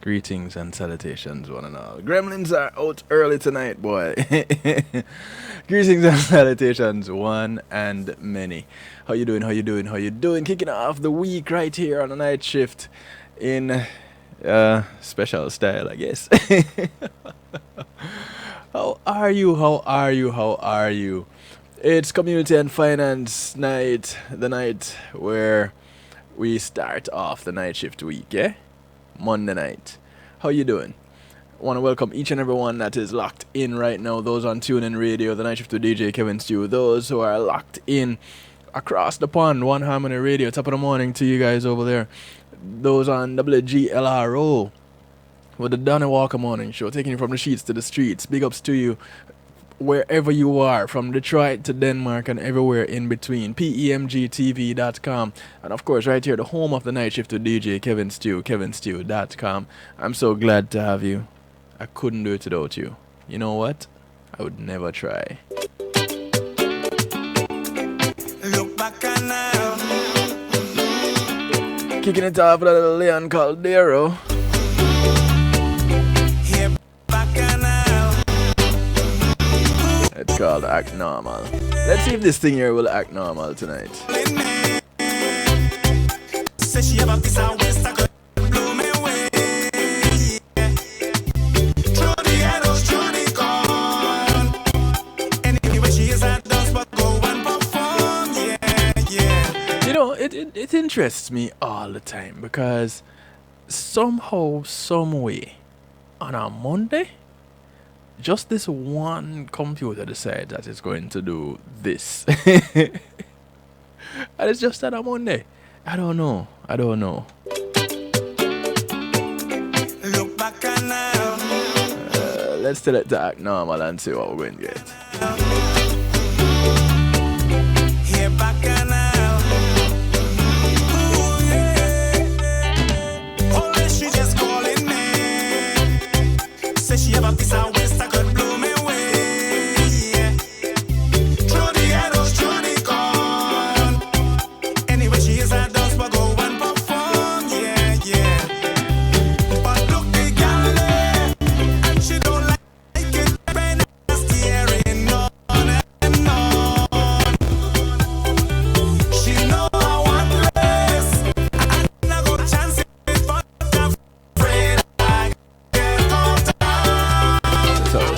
Greetings and salutations, one and all. Gremlins are out early tonight, boy. Greetings and salutations, one and many. How you doing? How you doing? How you doing? Kicking off the week right here on the night shift in special style, I guess. How are you? How are you? How are you? It's Community and Finance Night, the night where we start off the night shift week, yeah? Monday night. How you doing? I want to welcome each and everyone that is locked in right now. Those on TuneIn Radio, the night shift with DJ Kevin Stew. Those who are locked in across the pond, One Harmony Radio. Top of the morning to you guys over there. Those on WGLRO with the Donny Walker Morning Show, taking you from the sheets to the streets. Big ups to you wherever you are, from Detroit to Denmark and everywhere in between. PEMGTV.com. And of course, right here, the home of the night shift with DJ Kevin Stew, KevinStew.com. I'm so glad to have you. I couldn't do it without you. You know what? I would never try. Look back now. Kicking it off with a little Leon Caldero. It's called Act Normal. Let's see if this thing here will act normal tonight. You know, it interests me all the time because somehow, some way, on a Monday, just this one computer decides that it's going to do this. And it's just on a Monday. I don't know. Look back now. Let's tell it to act normal and see what we're going to get. Here back now. Ooh, yeah. Only she just calling me. Say she about this hour.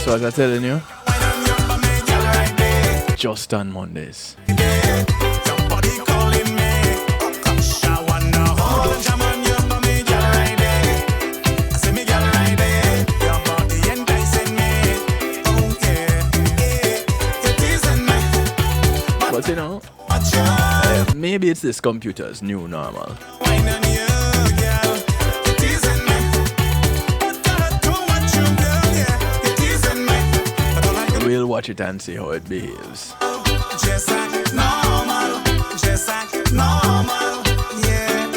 As I'm telling you, just on Mondays. But you know, maybe it's this computer's new normal. We'll watch it and see how it behaves. Just act normal, just act normal, yeah,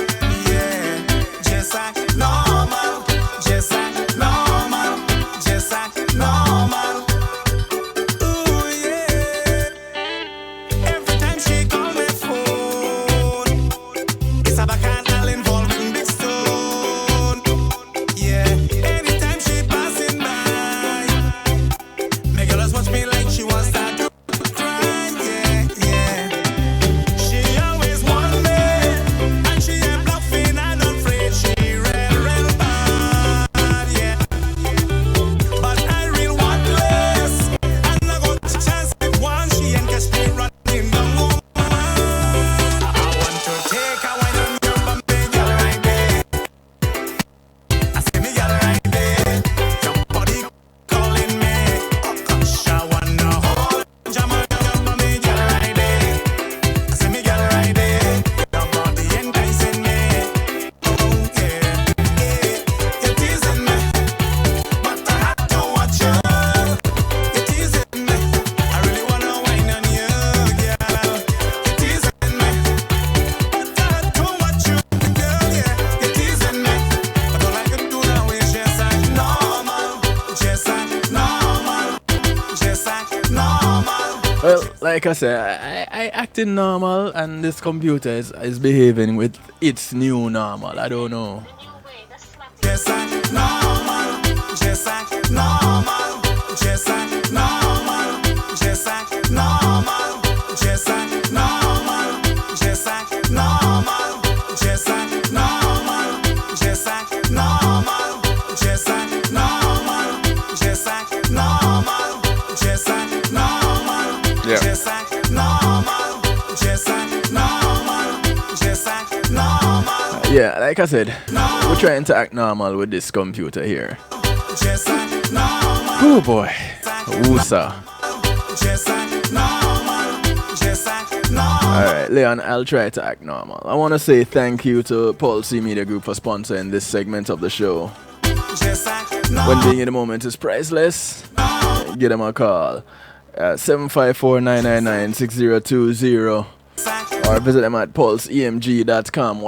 yeah. Just act normal, just act normal, just act normal. Ooh, yeah. Every time she call me phone, it's a bacchanal involving big stone. Yeah, anytime she passing by, make her watch me like she wants to do cry, yeah, yeah. She always want me, and she ain't bluffing and afraid. She real bad, yeah. But I real want less, and I got the chance if one she ain't catch me running the woman. I want to take a wine on your bumpy girl right there. I see me girl right there. Your body calling me. Well, like I said, I acting normal and this computer is behaving with its new normal. I don't know. just like normal, just like normal, just like normal, just like normal, just like normal, just like normal, just like normal, just like normal, just like normal, just like normal, just like normal, Yeah. just like normal, just like normal, just like normal, Yeah, like I said, we're trying to act normal with this computer here. just like normal, Oh boy. Woosa. just like normal, just like normal. Alright, Leon, I'll try to act normal. I want to say thank you to Paul C Media Group for sponsoring this segment of the show. Just like When being in the moment is priceless, give them a call. 754-999-6020 or visit them at pulseemg.com.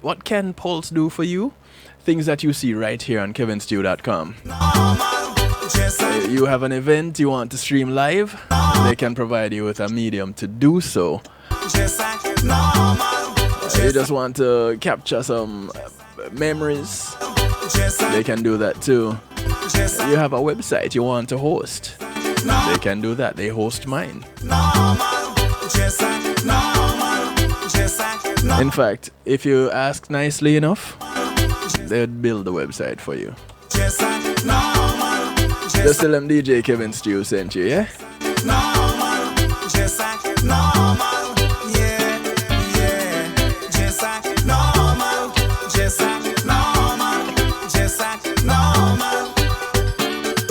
What can Pulse do for you? Things that you see right here on kevinstew.com. You have an event you want to stream live, they can provide you with a medium to do so. just like normal, You just want to capture some memories, just like they can do that too. just like You have a website you want to host, they can do that. They host mine. normal, just like normal, just like normal, In fact, if you ask nicely enough, they'd build the website for you. just like normal, Just tell them DJ Kevin Stew sent you, yeah? normal, just like normal, yeah, yeah, just like normal, just like normal, just like normal.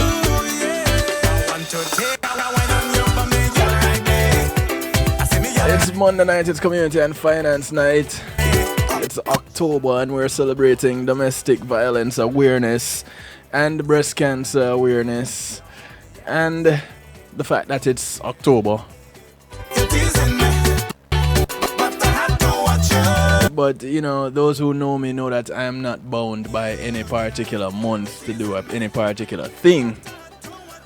Ooh, yeah. I want to take all I want on you for me, girl, right there. I see me, girl, It's Monday night, it's Community and Finance Night. It's October and we're celebrating domestic violence awareness and breast cancer awareness. And the fact that it's October. you're teasing me, but I had to watch you. But, you know, those who know me know that I am not bound by any particular month to do any particular thing.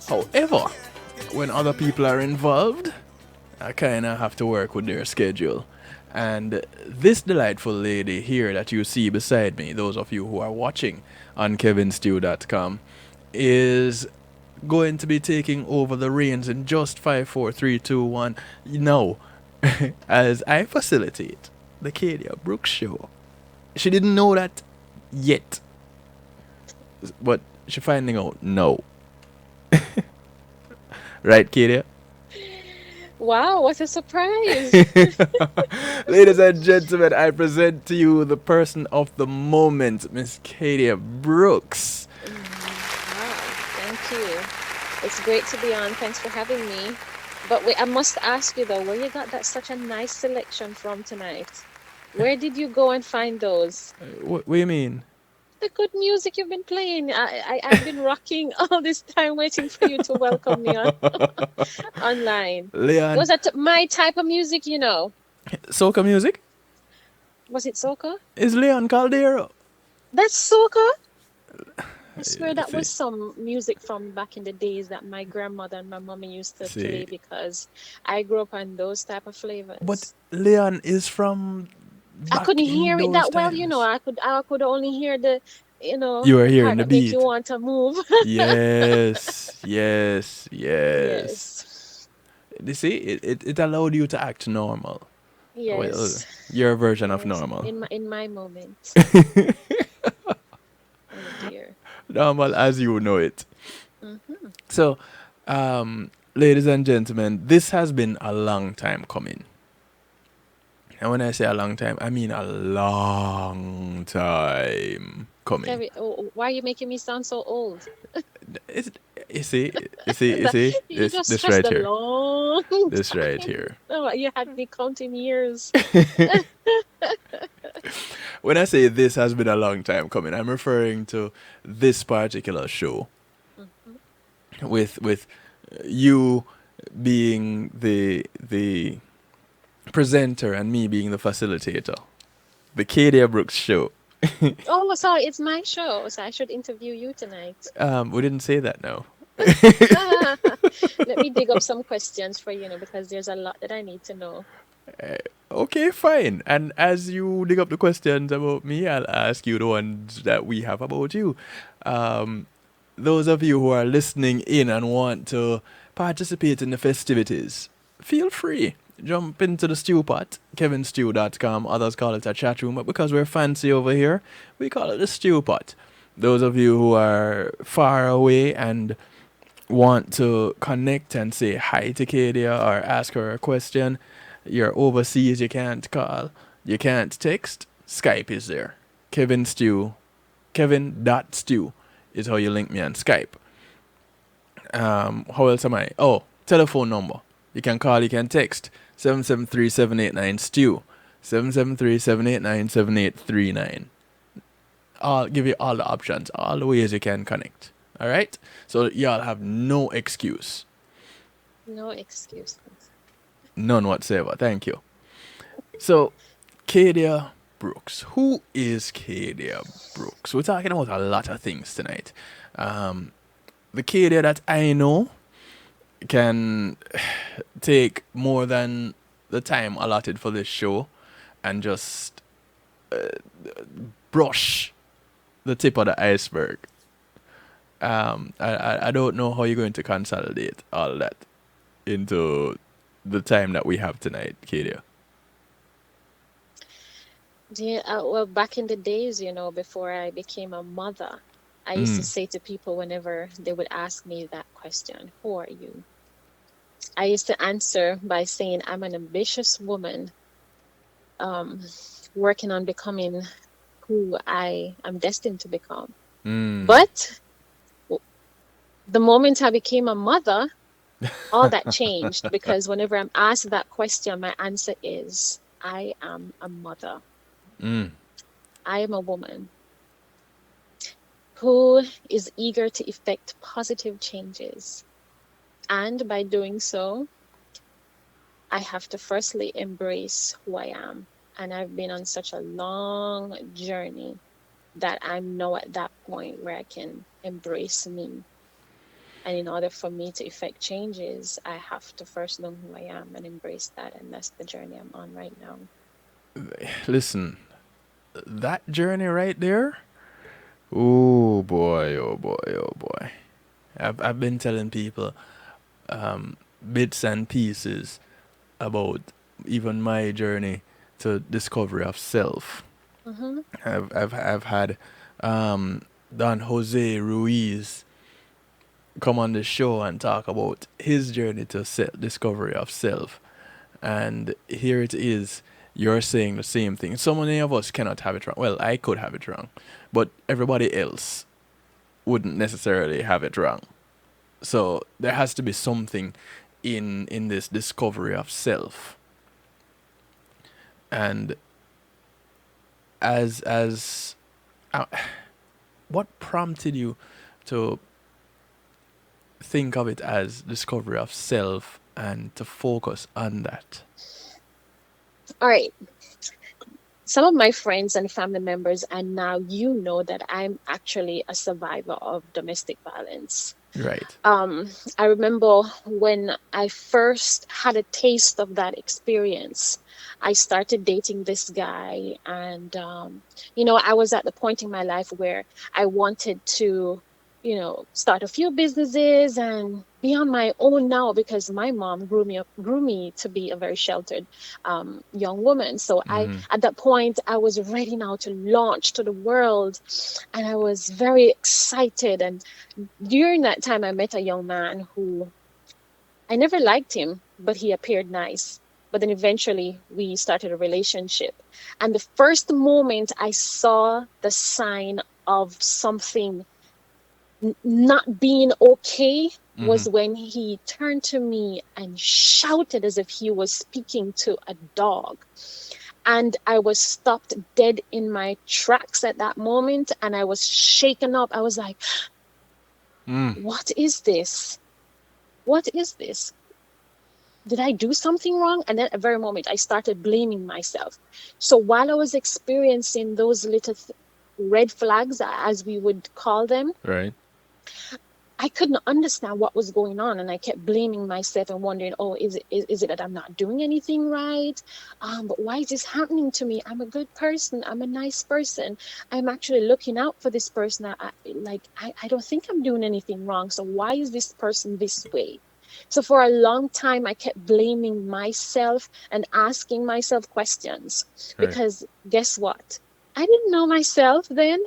However, when other people are involved, I kind of have to work with their schedule. And this delightful lady here that you see beside me, those of you who are watching on kevinstew.com, is going to be taking over the reins in just 5, 4, 3, 2, 1. No, as I facilitate the Kaydia Brooks show. She didn't know that yet, but she's finding out now. Right, Kaydia? Wow, what a surprise. Ladies and gentlemen, I present to you the person of the moment, Miss Kaydia Brooks. Wow, thank you. It's great to be on. Thanks for having me. But wait, I must ask you though, where you got that such a nice selection from tonight? Where did you go and find those? What do you mean? The good music you've been playing. I've been rocking all this time waiting for you to welcome me on online. Leon, Was that my type of music, you know? soca music? Was it soca? Is Leon Caldero? That's soca? I swear that see. was some music from back in the days that my grandmother and my mommy used to See. play because I grew up on those type of flavors. But Leon is from. I back couldn't in hear it those that well, you know. times. I could only hear the, you know, You were the hearing part the that makes beat. you want to move. Yes, yes, yes. Yes. You see, it allowed you to act normal. Well, Yes. your version of Yes. normal. In my moment. Oh dear. Normal as you know it. Mm-hmm. So, ladies and gentlemen, this has been a long time coming. And when I say a long time, I mean a long time coming. Why are you making me sound so old? It's, you see, You this, just this stressed right a here. long This right time. here. Oh, you had me counting years. When I say this has been a long time coming, I'm referring to this particular show with you being the presenter and me being the facilitator. The Kaydia Brooks show. Oh, sorry, it's my show, so I should interview you tonight. We didn't say that now. Let me dig up some questions for you, because there's a lot that I need to know. Okay, fine. And as you dig up the questions about me, I'll ask you the ones that we have about you. Um, those of you who are listening in and want to participate in the festivities, feel free. Jump into the stew pot, kevinstew.com. Others call it a chat room, but because we're fancy over here, we call it the stew pot. Those of you who are far away and want to connect and say hi to Kaydia or ask her a question, you're overseas, you can't call, you can't text, Skype is there. Kevin Stew, Kevin.stew is how you link me on Skype. How else am I? Oh, telephone number. You can call, you can text. 773-789-STEW. 773-789-7839. I'll give you all the options, all the ways you can connect. Alright? So y'all have no excuse. No excuses. None whatsoever. Thank you. So, Kaydia Brooks. Who is Kaydia Brooks? We're talking about a lot of things tonight. The Kaydia that I know can take more than the time allotted for this show and just brush the tip of the iceberg. I don't know how you're going to consolidate all that into the time that we have tonight, Kaydia. Yeah, well, back in the days, before I became a mother, I used to Mm. say to people whenever they would ask me that question, who are you? I used to answer by saying, I'm an ambitious woman, um, working on becoming who I am destined to become. Mm. But the moment I became a mother, all that changed because whenever I'm asked that question, my answer is, I am a mother. Mm. I am a woman who is eager to effect positive changes. And by doing so, I have to firstly embrace who I am. And I've been on such a long journey that I'm now at that point where I can embrace me. And in order for me to effect changes, I have to first know who I am and embrace that. And that's the journey I'm on right now. Listen, that journey right there. Oh boy, oh boy, oh boy. I've been telling people bits and pieces about even my journey to discovery of self. Mm-hmm. I've had Don Jose Ruiz come on the show and talk about his journey to discovery of self. And here it is, you're saying the same thing. So many of us cannot have it wrong. Well, I could have it wrong, but everybody else wouldn't necessarily have it wrong. So there has to be something in this discovery of self. And as uh, what prompted you to think of it as discovery of self and to focus on that? All right. Some of my friends and family members, and now you know that I'm actually a survivor of domestic violence. Right. Um, I remember when I first had a taste of that experience, I started dating this guy, and I was at the point in my life where I wanted to, start a few businesses and be on my own now because my mom grew me to be a very sheltered young woman. So Mm. at that point, I was ready now to launch to the world, and I was very excited. And during that time, I met a young man who I never liked him, but he appeared nice. But then eventually we started a relationship. And the first moment I saw the sign of something not being okay Mm-hmm. was when he turned to me and shouted as if he was speaking to a dog. And I was stopped dead in my tracks at that moment. And I was shaken up. I was like, Mm. what is this? What is this? Did I do something wrong? And then at the very moment, I started blaming myself. So while I was experiencing those little red flags, as we would call them, Right. I couldn't understand what was going on, and I kept blaming myself and wondering, oh, is it that I'm not doing anything right? But why is this happening to me? I'm a good person. I'm a nice person. I'm actually looking out for this person. I don't think I'm doing anything wrong. So why is this person this way? So for a long time, I kept blaming myself and asking myself questions Right. because guess what? I didn't know myself then.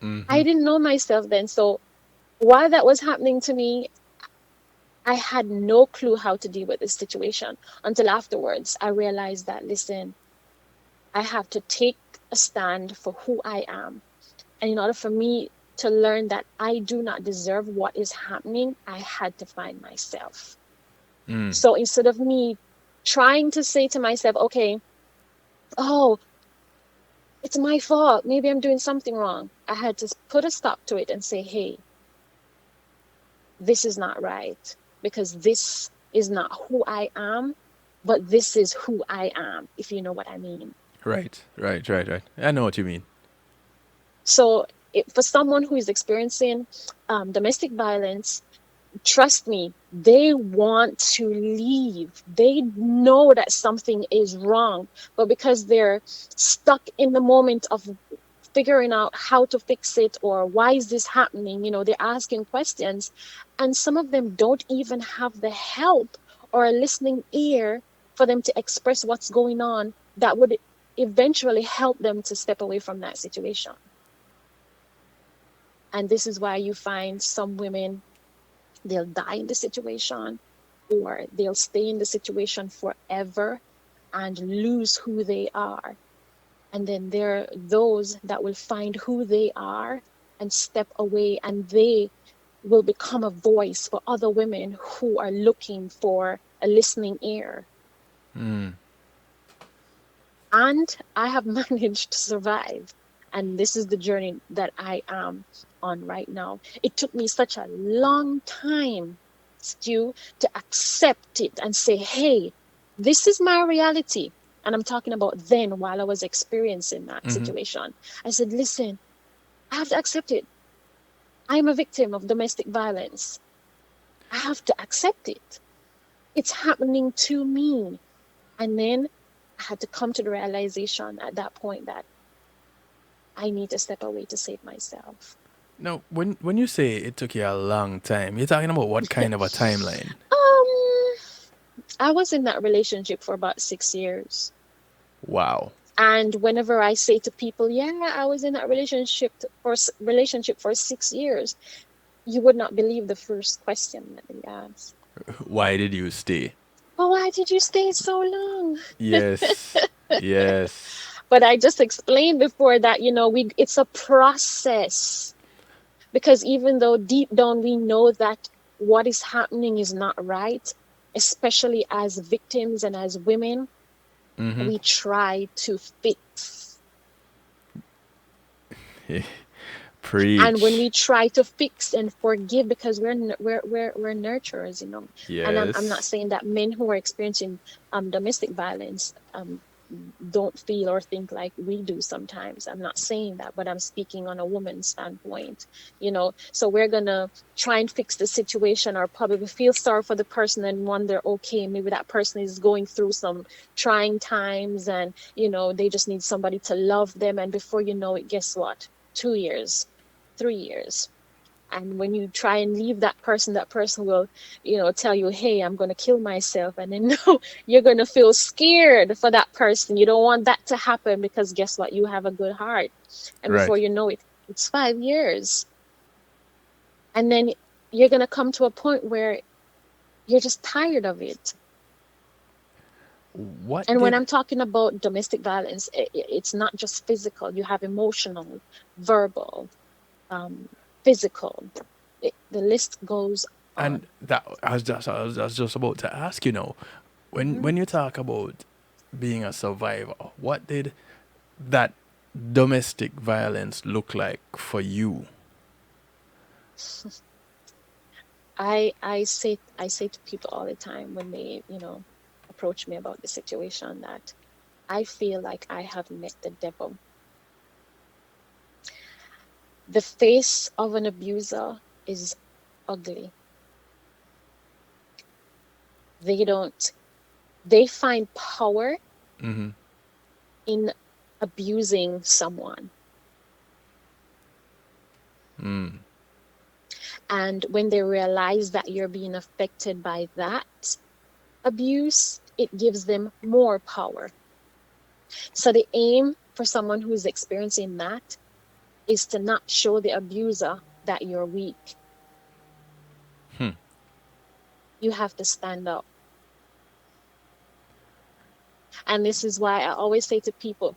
Mm-hmm. I didn't know myself then. So while that was happening to me, I had no clue how to deal with this situation until afterwards I realized that, listen, I have to take a stand for who I am. And in order for me to learn that I do not deserve what is happening, I had to find myself. Mm. So instead of me trying to say to myself, okay, oh, it's my fault. Maybe I'm doing something wrong. I had to put a stop to it and say, hey, this is not right because this is not who I am, but this is who I am, if you know what I mean. Right. Right. Right. Right. I know what you mean. So, for someone who is experiencing domestic violence, trust me, they want to leave. They know that something is wrong, but because they're stuck in the moment of figuring out how to fix it or why is this happening, they're asking questions, and some of them don't even have the help or a listening ear for them to express what's going on that would eventually help them to step away from that situation. And this is why you find some women, they'll die in the situation or they'll stay in the situation forever and lose who they are. And then there are those that will find who they are and step away, and they will become a voice for other women who are looking for a listening ear. Mm. And I have managed to survive. And this is the journey that I am on right now. It took me such a long time, Stu, to accept it and say, hey, this is my reality. And I'm talking about then while I was experiencing that Mm-hmm. situation. I said, listen, I have to accept it. I'm a victim of domestic violence. I have to accept it. It's happening to me. And then I had to come to the realization at that point that I need to step away to save myself. Now, when you say it took you a long time, you're talking about what kind of a timeline? Um, I was in that relationship for about 6 years. Wow. And whenever I say to people, yeah, I was in that relationship for 6 years, you would not believe the first question that they ask. Why did you stay? Well, why did you stay so long? Yes. Yes. But I just explained before that, it's a process. Because even though deep down we know that what is happening is not right, especially as victims and as women, Mm-hmm. we try to fix. And when Preach. we try to fix and forgive, because we're nurturers, and I'm not Yes. saying that men who are experiencing domestic violence don't feel or think like we do sometimes. I'm not saying that, but I'm speaking on a woman's standpoint, so we're gonna try and fix the situation or probably feel sorry for the person and wonder, okay, maybe that person is going through some trying times and they just need somebody to love them, and before you know it, guess what, 2 years, 3 years. And when you try and leave that person will, tell you, hey, I'm going to kill myself. And then no, you're going to feel scared for that person. You don't want that to happen because guess what? You have a good heart. And before Right. you know it, it's 5 years. And then you're going to come to a point where you're just tired of it. What And when did I'm talking about domestic violence, it's not just physical. You have emotional, verbal, um, physical. The list goes and on. that I was just about to ask, Mhm. when you talk about being a survivor, what did that domestic violence look like for you? I say to people all the time when they, approach me about the situation that I feel like I have met the devil. The face of an abuser is ugly. They don't, they find power Mm-hmm. in abusing someone. Mm. And when they realize that you're being affected by that abuse, it gives them more power. So the aim for someone who's experiencing that is to not show the abuser that you're weak. Hmm. You have to stand up. And this is why I always say to people,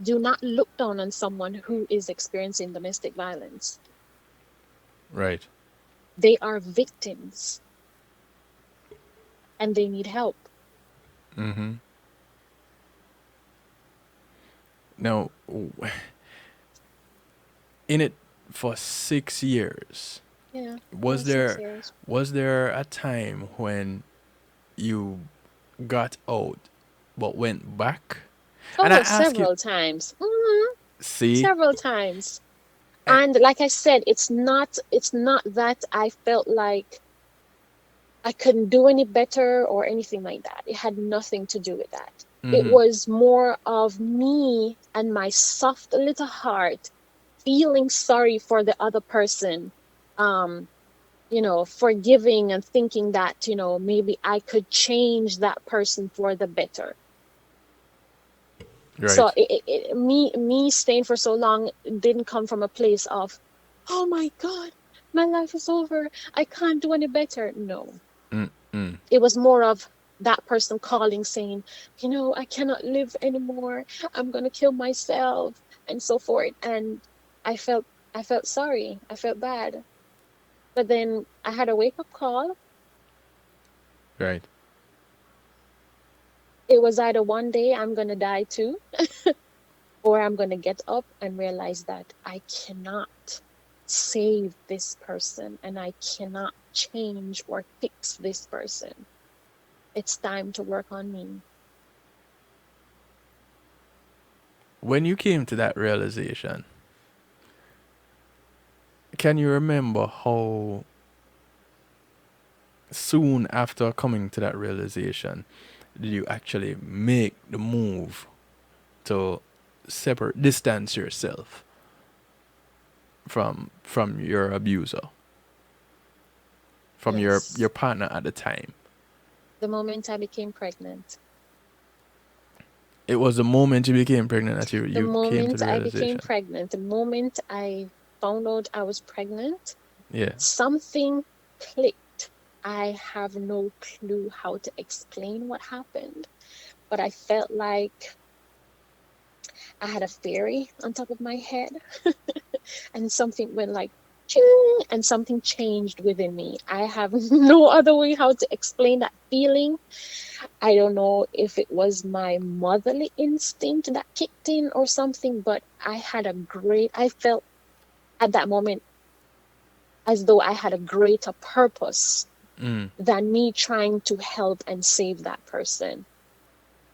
do not look down on someone who is experiencing domestic violence. Right. They are victims and they need help. Mm-hmm. Now, in it for 6 years, Yeah, was about six there years. was there a time when you got out but went back? And I Oh, ask you, several times. Mhm. see, Several times. and And like I said, it's not that I felt like I couldn't do any better or anything like that. It had nothing to do with that. It mm-hmm. was more of me and my soft little heart feeling sorry for the other person. Um, forgiving and thinking that, maybe I could change that person for the better. So Right, me staying for so long didn't come from a place of, oh my God, my life is over. I can't do any better. No, mm-mm. it was more of that person calling saying, I cannot live anymore. I'm gonna kill myself and so forth. And I felt I felt sorry. I felt bad. But then I had a wake up call. Right, It was either one day I'm gonna die too, or I'm going to get up and realize that I cannot save this person and I cannot change or fix this person. It's time to work on me. when you came to that realization, can you remember how soon after coming to that realization did you actually make the move to separate distance yourself from your abuser, from your Yes. partner at the time? The moment I became pregnant, It was the moment you became pregnant that you the you came to moment the I became realization. pregnant, the moment I found out I was pregnant, Yeah. something clicked. I have no clue how to explain what happened, but I felt like I had a fairy on top of my head and something went like ching, and something changed within me. I have no other way how to explain that feeling. I don't know if it was my motherly instinct that kicked in or something, but I felt at that moment as though I had a greater purpose Mm. than me trying to help and save that person.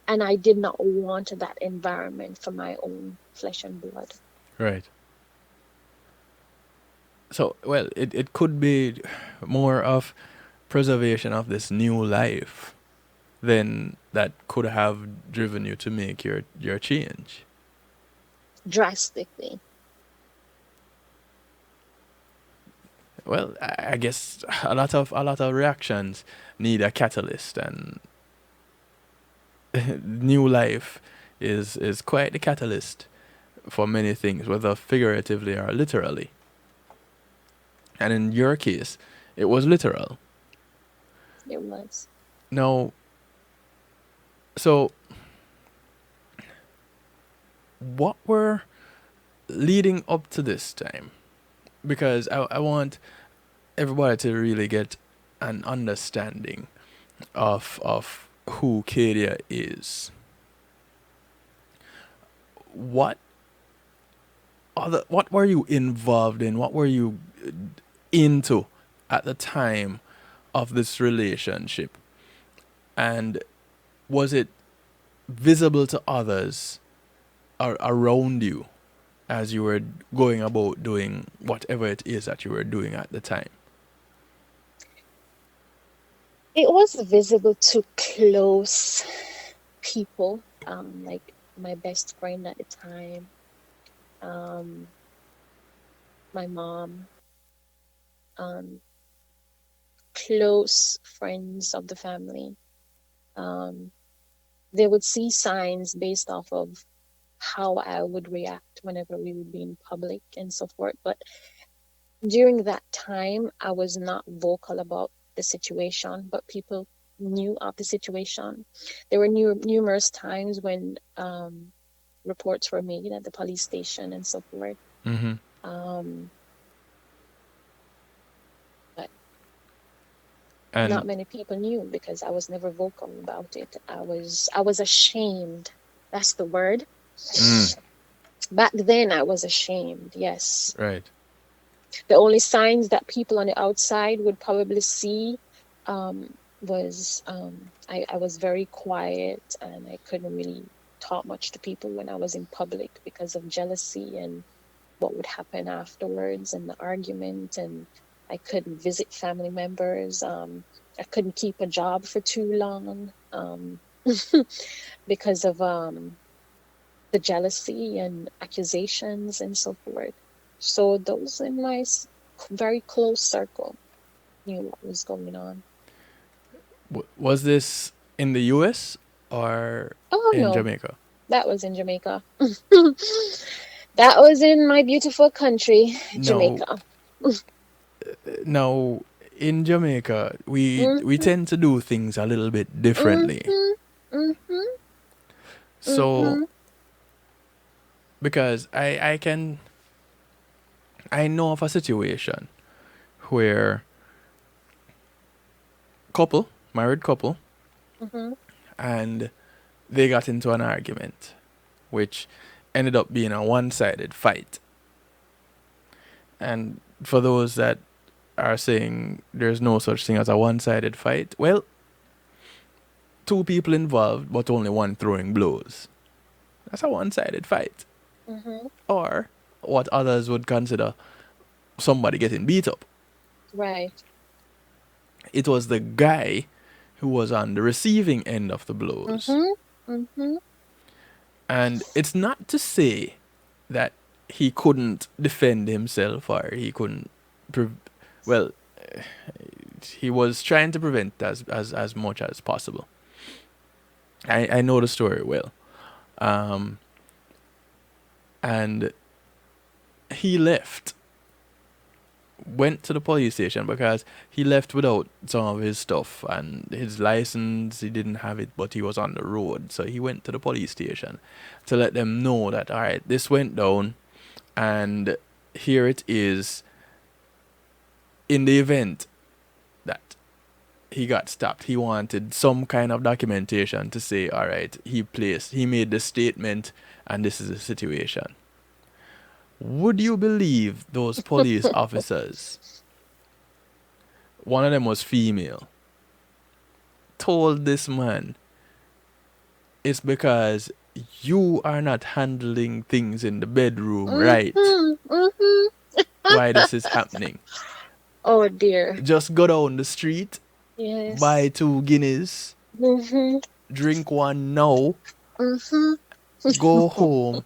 And I did not want that environment for my own flesh and blood. Right. So, well, it could be more of preservation of this new life than that could have driven you to make your change. Drastically. Well, I guess a lot of reactions need a catalyst, and new life is quite the catalyst for many things, whether figuratively or literally. And in your case, it was literal. It was. Now, so what were leading up to this time? Because I want everybody to really get an understanding of who Kaydia is. What what were you involved in? What were you into at the time of this relationship? And was it visible to others around you as you were going about doing whatever it is that you were doing at the time? It was visible to close people, like my best friend at the time, um, my mom, um, close friends of the family. Um, they would see signs based off of how I would react whenever we would be in public and so forth. But during that time, I was not vocal about the situation, but people knew of the situation. There were numerous times when reports were made at the police station and so forth. Mm-hmm. Um, but not And many people knew because I was never vocal about it. I was ashamed. That's the word. mm, Back then, I was ashamed. Yes. right. The only signs that people on the outside would probably see was I was very quiet and I couldn't really talk much to people when I was in public because of jealousy and what would happen afterwards and the argument. And I couldn't visit family members. I couldn't keep a job for too long because of the jealousy and accusations and so forth. So those in my very close circle knew what was going on. Was this in the U.S. or Oh in no, Jamaica? that was in Jamaica. That was in my beautiful country, No. Jamaica. Now, in Jamaica, we Mhm, tend to do things a little bit differently. mhm, mhm, So, mhm, because I know of a situation where married couple, mhm, and they got into an argument, which ended up being a one-sided fight. And for those that are saying there's no such thing as a one-sided fight, well, two people involved, but only one throwing blows. That's a one-sided fight. mhm. Or what others would consider somebody getting beat up. Right. It was the guy who was on the receiving end of the blows. Mhm, mhm. And it's not to say that he couldn't defend himself or he couldn't. Well, he was trying to prevent as much as possible. I know the story well. Um, and he left, went to the police station because he left without some of his stuff and his license. He didn't have it, but he was on the road. So he went to the police station to let them know that, all right, this went down and here it is. In the event that he got stopped, he wanted some kind of documentation to say, all right, he made the statement and this is the situation. Would you believe those police officers, one of them was female, told this man it's because you are not handling things in the bedroom right Mhm, mhm. why this is happening. Oh dear. Just go down the street, buy Yes. 2 guineas, Mhm, drink one now, mhm, go home,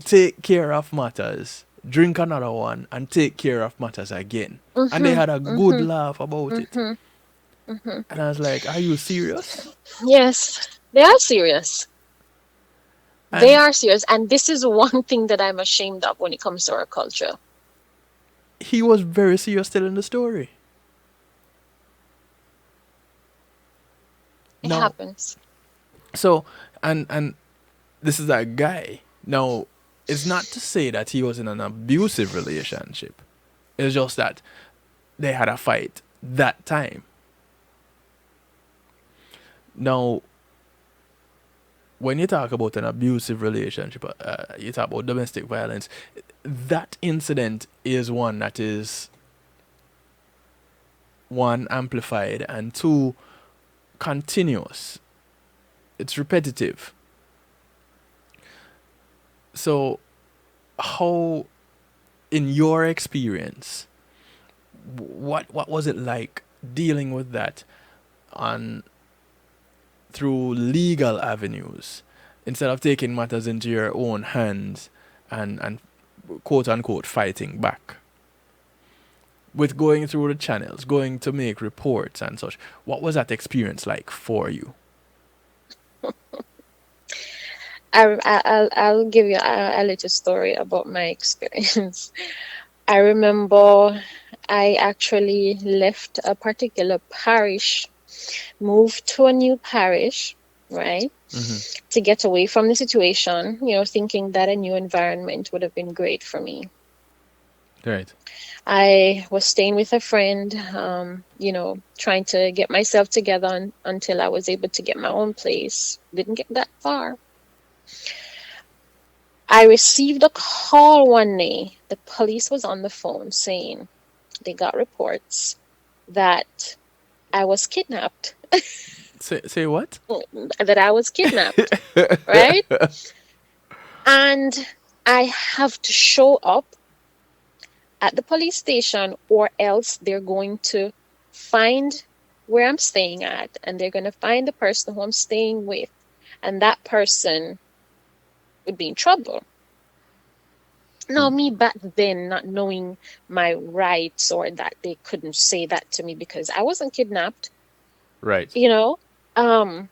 take care of matters, drink another one, and take care of matters again. And they mhm, had a good mhm, laugh about it. mhm, mhm. And I was like, are you serious? Yes, they are serious. They And are serious. And this is one thing that I'm ashamed of when it comes to our culture. he was very serious telling the story. It Now, happens. so, and this is a guy. Now, it's not to say that he was in an abusive relationship. It's just that they had a fight that time. Now, when you talk about an abusive relationship, you talk about domestic violence, that incident is one that is, one, amplified, and two, continuous. It's repetitive. So, how, in your experience, what was it like dealing with that? on through legal avenues instead of taking matters into your own hands and quote unquote fighting back. With going through the channels, going to make reports and such, what was that experience like for you? I'll give you a little story about my experience. I remember I actually left a particular parish, moved to a new parish, right? Mm-hmm. To get away from the situation, thinking that a new environment would have been great for me. Right. I was staying with a friend, trying to get myself together until I was able to get my own place. Didn't get that far. I received a call one day. The police was on the phone saying they got reports that I was kidnapped. Say what? That I was kidnapped, right? And I have to show up at the police station, or else they're going to find where I'm staying at, and they're going to find the person who I'm staying with, and that person would be in trouble. Now, me back then, not knowing my rights, or that they couldn't say that to me because I wasn't kidnapped, Right. um,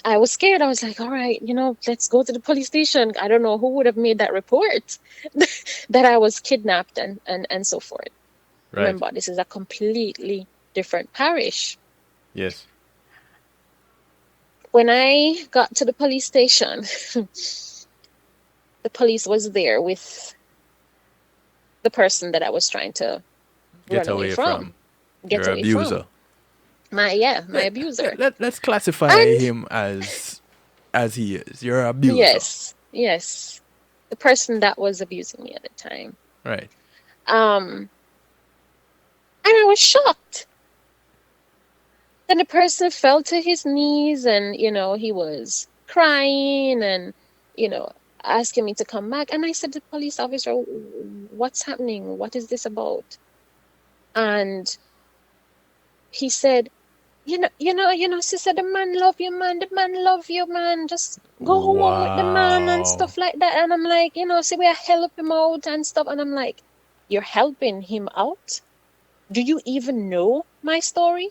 I was scared. I was like, all right, let's go to the police station. I don't know who would have made that report that I was kidnapped and so forth. Right. Remember, this is a completely different parish. Yes. When I got to the police station, the police was there with the person that I was trying to Get run away from. Get your away abuser. from. My abuser. Let's classify And him as he is. Your abuser. yes. The person that was abusing me at the time. Right. And I was shocked. Then the person fell to his knees and, he was crying and, asking me to come back. And I said to the police officer, what's happening? What is this about? And he said, sister, the man love you, man. The man love you, man. Just go home with the man and stuff like that. And I'm like, see, we help him out and stuff. And I'm like, you're helping him out? Do you even know my story?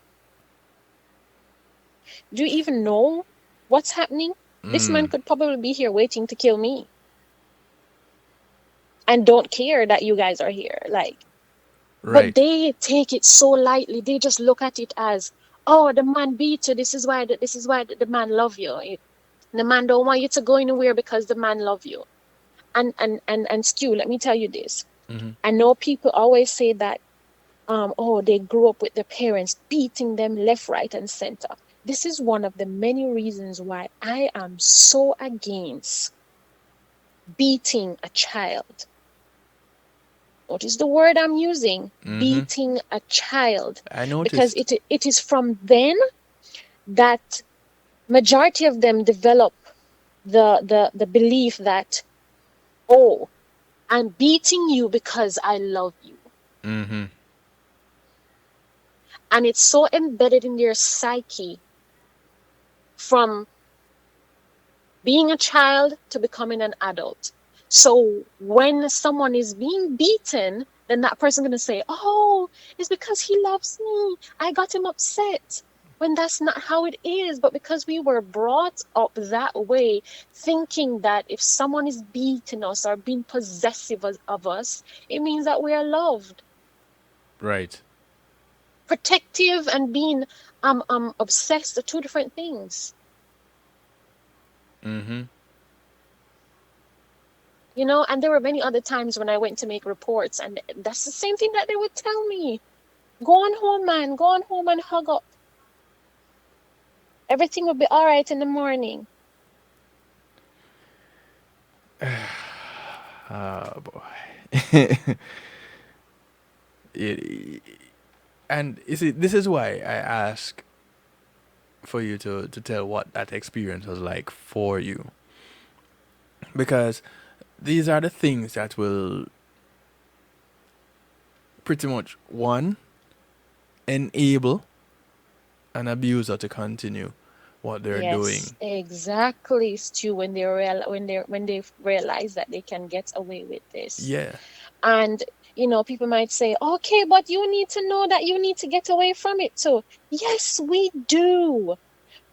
Do you even know what's happening? This man could probably be here waiting to kill me. And don't care that you guys are here. Like, Right. But they take it so lightly. They just look at it as, oh, the man beat you. This is why the man love you. The man don't want you to go anywhere because the man love you. And Stu, let me tell you this. Mm-hmm. I know people always say that, they grew up with their parents beating them left, right, and center. This is one of the many reasons why I am so against beating a child. Notice the word I'm using, beating a child. I noticed. Because it is from then that majority of them develop the belief that, oh, I'm beating you because I love you. Mm-hmm. And it's so embedded in their psyche from being a child to becoming an adult. So when someone is being beaten, then that person's going to say, oh, it's because he loves me. I got him upset. When that's not how it is. But because we were brought up that way, thinking that if someone is beating us or being possessive of us, it means that we are loved. Right. Protective and being obsessed are two different things. Mm-hmm. And there were many other times when I went to make reports, and that's the same thing that they would tell me. Go on home, man. Go on home and hug up. Everything will be all right in the morning. Oh, boy. And you see, this is why I ask for you to tell what that experience was like for you. Because these are the things that will pretty much, one, enable an abuser to continue what they're Yes, doing. exactly, Stu, when they realize that they can get away with this. Yeah. And people might say, okay, but you need to know that you need to get away from it too. Yes, we do.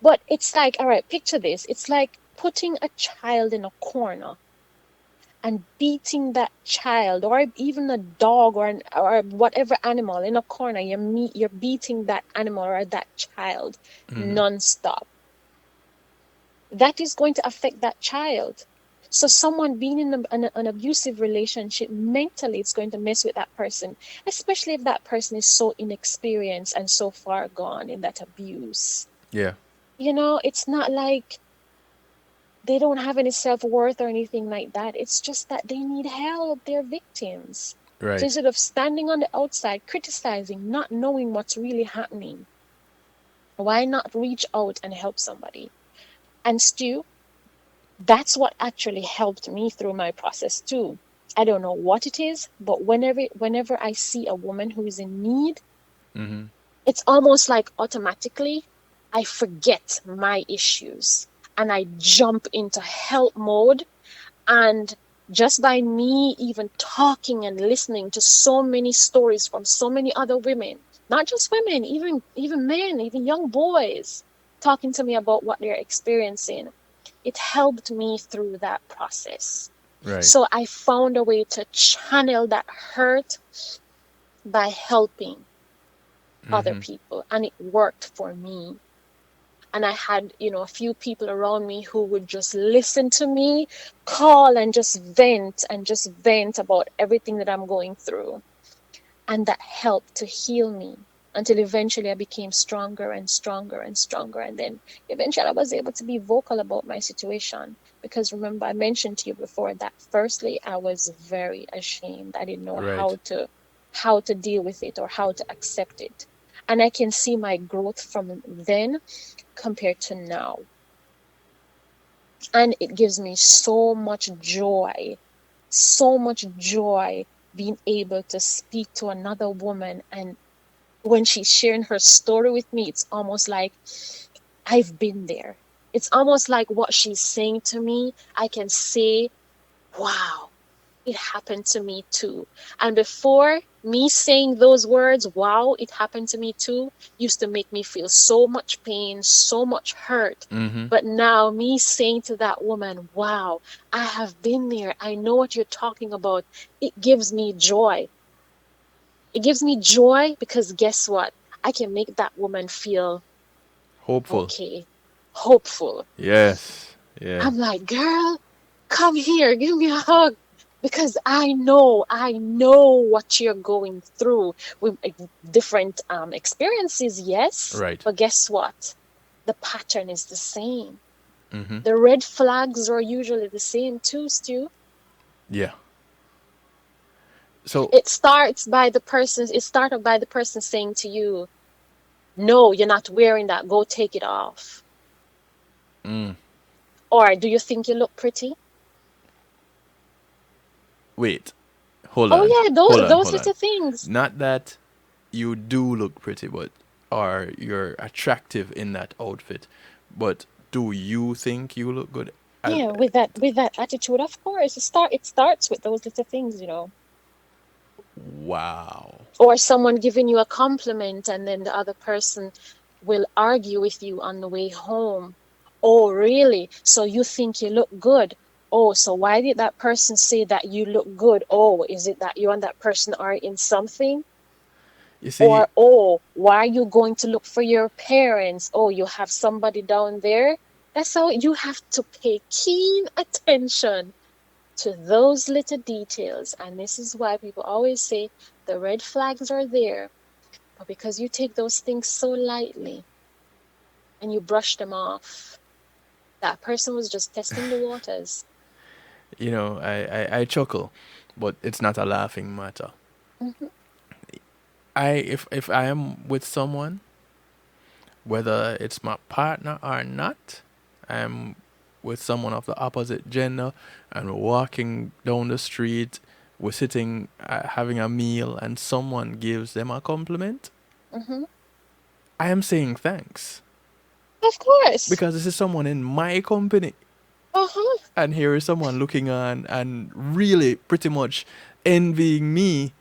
But it's like, all right, picture this. It's like putting a child in a corner and beating that child, or even a dog, or whatever animal in a corner. You're beating that animal or that child nonstop. That is going to affect that child. So someone being in an abusive relationship, mentally, it's going to mess with that person, especially if that person is so inexperienced and so far gone in that abuse. Yeah. It's not like they don't have any self-worth or anything like that. It's just that they need help. They're victims. So Right. instead of standing on the outside, criticizing, not knowing what's really happening, why not reach out and help somebody? And Stu, that's what actually helped me through my process too. I don't know what it is, but whenever I see a woman who is in need, it's almost like automatically I forget my issues and I jump into help mode. And just by me even talking and listening to so many stories from so many other women, not just women, even men, even young boys talking to me about what they're experiencing, it helped me through that process. Right. So I found a way to channel that hurt by helping other people, and it worked for me. And I had, a few people around me who would just listen to me, call and just vent about everything that I'm going through. And that helped to heal me until eventually I became stronger and stronger and stronger. And then eventually I was able to be vocal about my situation. Because remember, I mentioned to you before that firstly, I was very ashamed. I didn't know Right. how to deal with it or how to accept it. And I can see my growth from then compared to now. And it gives me so much joy being able to speak to another woman. And when she's sharing her story with me, it's almost like I've been there. It's almost like what she's saying to me, I can say, wow, it happened to me too. And before, me saying those words, wow, it happened to me too, used to make me feel so much pain, so much hurt. But now, me saying to that woman, wow, I have been there. I know what you're talking about. It gives me joy. It gives me joy because guess what? I can make that woman feel Hopeful. okay, hopeful. Yes. Yeah. I'm like, girl, come here, give me a hug. Because I know what you're going through with different experiences, yes. Right. But guess what? The pattern is the same. The red flags are usually the same too, Stu. Yeah. So, It started by the person saying to you, no, you're not wearing that, go take it off. Or do you think you look pretty? wait. Hold Oh on. yeah, Hold on. those Hold on. little things. Not that you do look pretty, but or you're attractive in that outfit, but do you think you look good? Uh, Yeah, with that attitude, of course. It starts with those little things. wow. Or someone giving you a compliment and then the other person will argue with you on the way home. Oh, really? So you think you look good? Oh, so why did that person say that you look good? Oh, is it that you and that person are in something? You see, Or, oh, why are you going to look for your parents? Oh, you have somebody down there? That's how you have to pay keen attention to those little details. And this is why people always say the red flags are there. But because you take those things so lightly and you brush them off, that person was just testing the waters. I chuckle, but it's not a laughing matter. Hmm. If I am with someone, whether it's my partner or not, I'm with someone of the opposite gender, and we're walking down the street, we're sitting having a meal, and someone gives them a compliment. Hmm. I am saying thanks Of course. because this is someone in my company, Uh-huh. and here is someone looking on and really pretty much envying me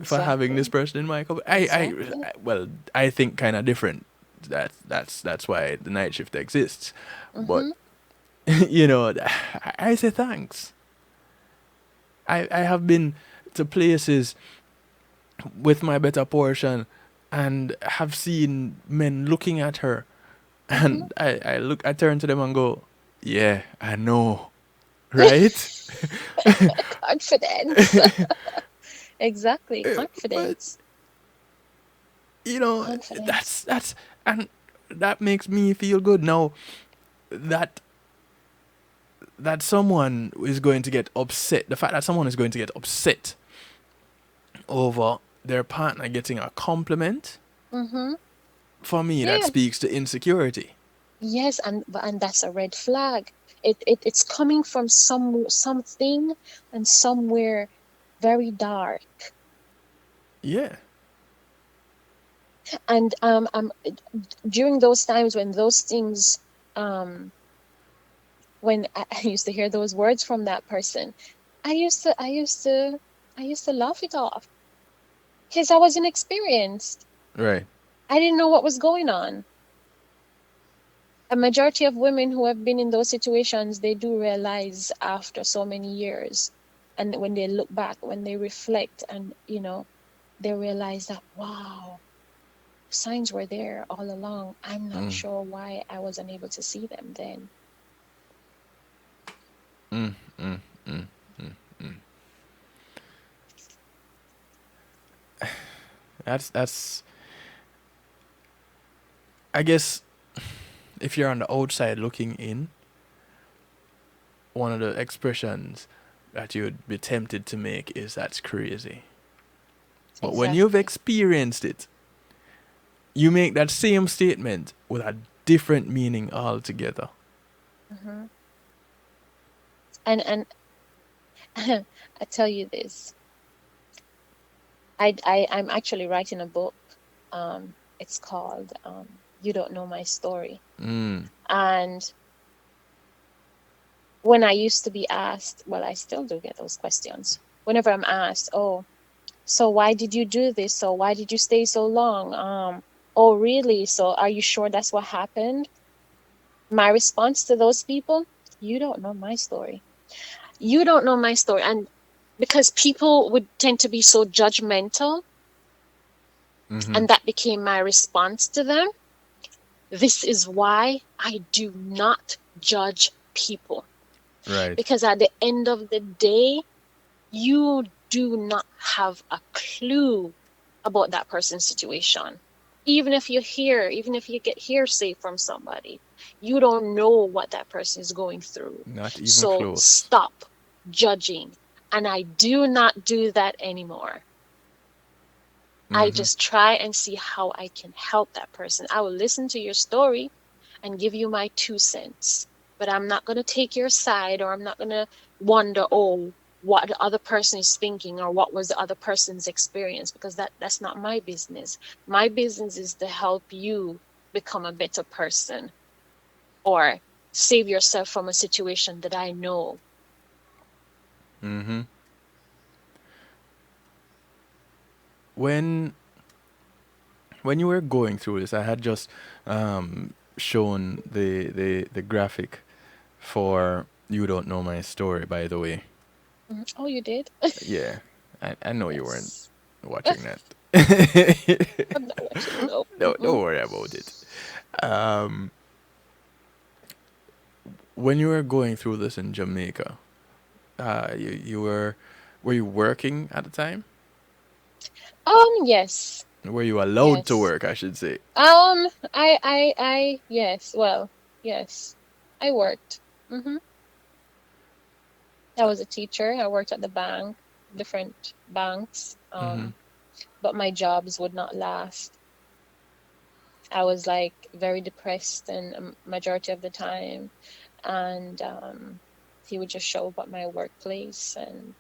for having this Exactly. person in my company. Exactly. Well, I think kind of different. That's why the night shift exists. But Mm-hmm. you know, I say thanks. I have been to places with my better portion and have seen men looking at her, Mm-hmm. and I turn to them and go, yeah, I know, right? Confidence. Exactly. But Confidence. you know, Confidence. that's and that makes me feel good now that someone is going to get upset. The fact that someone is going to get upset over their partner getting a compliment, Mm-hmm. for me, that Yeah. speaks to insecurity. Yes, and that's a red flag. It's coming from something and somewhere very dark. Yeah. And during those times when those things um when I used to hear those words from that person, I used to laugh it off because I was inexperienced. Right. I didn't know what was going on. A majority of women who have been in those situations, they do realize after so many years, and when they look back, when they reflect, and they realize that, wow, signs were there all along. I'm not Mm, sure why I was unable to see them then. mm, mm, mm, mm, mm. That's. I guess if you're on the outside looking in, one of the expressions that you would be tempted to make is that's crazy. But when you've Exactly. experienced it, you make that same statement with a different meaning altogether. Hmm. And I tell you this, I'm actually writing a book. It's called You Don't Know My Story. Mm. And when I used to be asked, well, I still do get those questions. Whenever I'm asked, oh, so why did you do this? So why did you stay so long? Oh, really? So are you sure that's what happened? My response to those people, you don't know my story. You don't know my story. And because people would tend to be so judgmental, Mm-hmm. and that became my response to them. This is why I do not judge people. Right. Because at the end of the day, you do not have a clue about that person's situation. Even if you get hearsay from somebody, you don't know what that person is going through. Not even So close. stop judging. And I do not do that anymore. I Mm-hmm. just try and see how I can help that person. I will listen to your story and give you my 2 cents. But I'm not going to take your side, or I'm not going to wonder, oh, what the other person is thinking or what was the other person's experience, because that's not my business. My business is to help you become a better person or save yourself from a situation that I know. Mm-hmm. When you were going through this, I had just shown the graphic for You Don't Know My Story, by the way. Mhm. Oh, you did? Yeah, I know you weren't Yes. watching that. I'm not watching. No. Don't Mm-mm. worry about it. Um, when you were going through this in Jamaica, you were you working at the time? Yes. Were you allowed to Yes. work, I should say? Yes. Well, yes. I worked. Mm-hmm. I was a teacher. I worked at the bank, different banks. Mm-hmm. But my jobs would not last. I was like very depressed and majority of the time, and he would just show up at my workplace and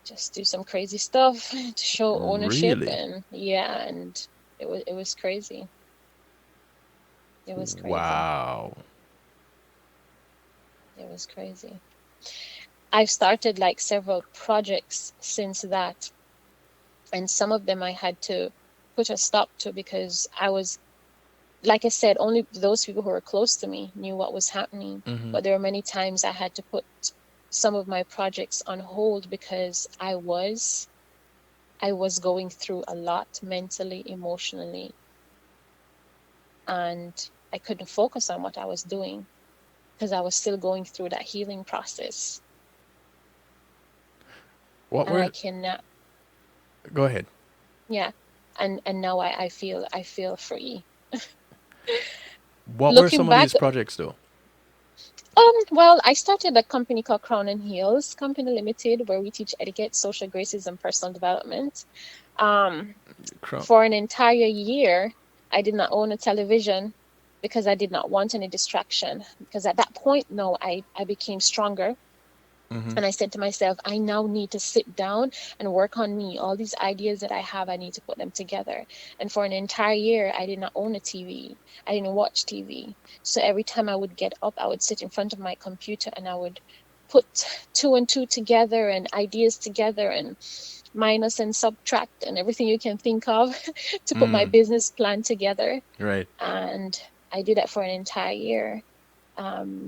just do some crazy stuff to show ownership, Really? and yeah, and It was crazy. It was crazy. Wow. It was crazy. I've started like several projects since that, and some of them I had to put a stop to because I was, like I said, only those people who were close to me knew what was happening. Mm-hmm. But there were many times I had to put some of my projects on hold because I was going through a lot mentally, emotionally, and I couldn't focus on what I was doing because I was still going through that healing process. What And I were? cannot, Go ahead. yeah. And now I feel free. What were Looking some of back, these projects, though? well, I started a company called Crown and Heels Company Limited, where we teach etiquette, social graces, and personal development. Um, Crown. for an entire year, I did not own a television because I did not want any distraction. Because at that point, no, I became stronger. Mm-hmm. And I said to myself, I now need to sit down and work on me. All these ideas that I have, I need to put them together. And for an entire year, I did not own a TV. I didn't watch TV. So every time I would get up, I would sit in front of my computer and I would put two and two together and ideas together and minus and subtract and everything you can think of to put my Mm. business plan together. Right. And I did that for an entire year,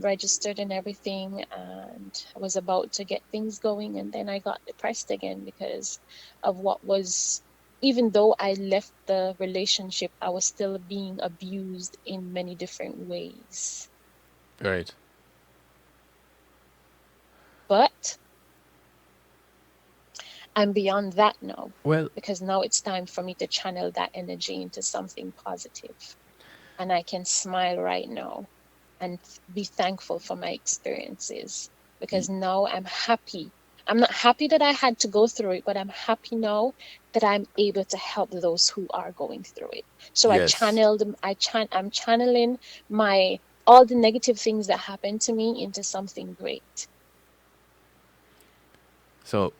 registered and everything, and I was about to get things going, and then I got depressed again because of what was, even though I left the relationship, I was still being abused in many different ways. Right. But I'm beyond that now Well, because now it's time for me to channel that energy into something positive, and I can smile right now and be thankful for my experiences y- because now I'm happy. I'm not happy that I had to go through it, but I'm happy now that I'm able to help those who are going through it. So yes. I'm channeling my all the negative things that happened to me into something great. So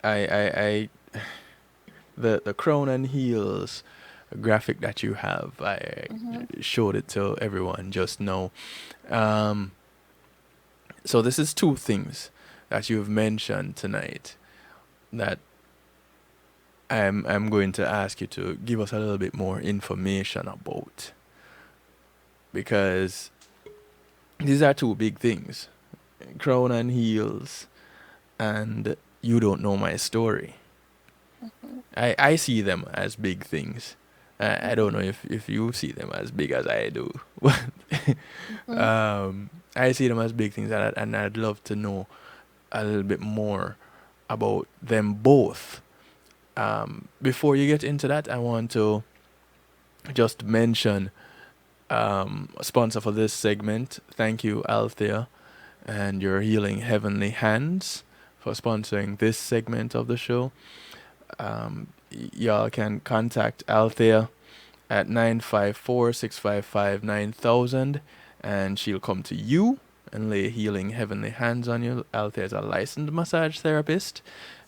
I the crown and heels graphic that you have, I Hmm. showed it to everyone just now. Um, so this is two things that you've mentioned tonight that I'm going to ask you to give us a little bit more information about, because these are two big things: crown and heels, and you don't know my story. Hmm. I see them as big things. I don't know Hmm. if you see them as big as I do. Hmm. I see them as big things, and I'd love to know a little bit more about them both. Before you get into that, I want to just mention a sponsor for this segment. Thank you, Althea, and your Healing Heavenly Hands for sponsoring this segment of the show. Y'all can contact Althea at 954-655-9000, and she'll come to you and lay healing heavenly hands on you. Althea is a licensed massage therapist,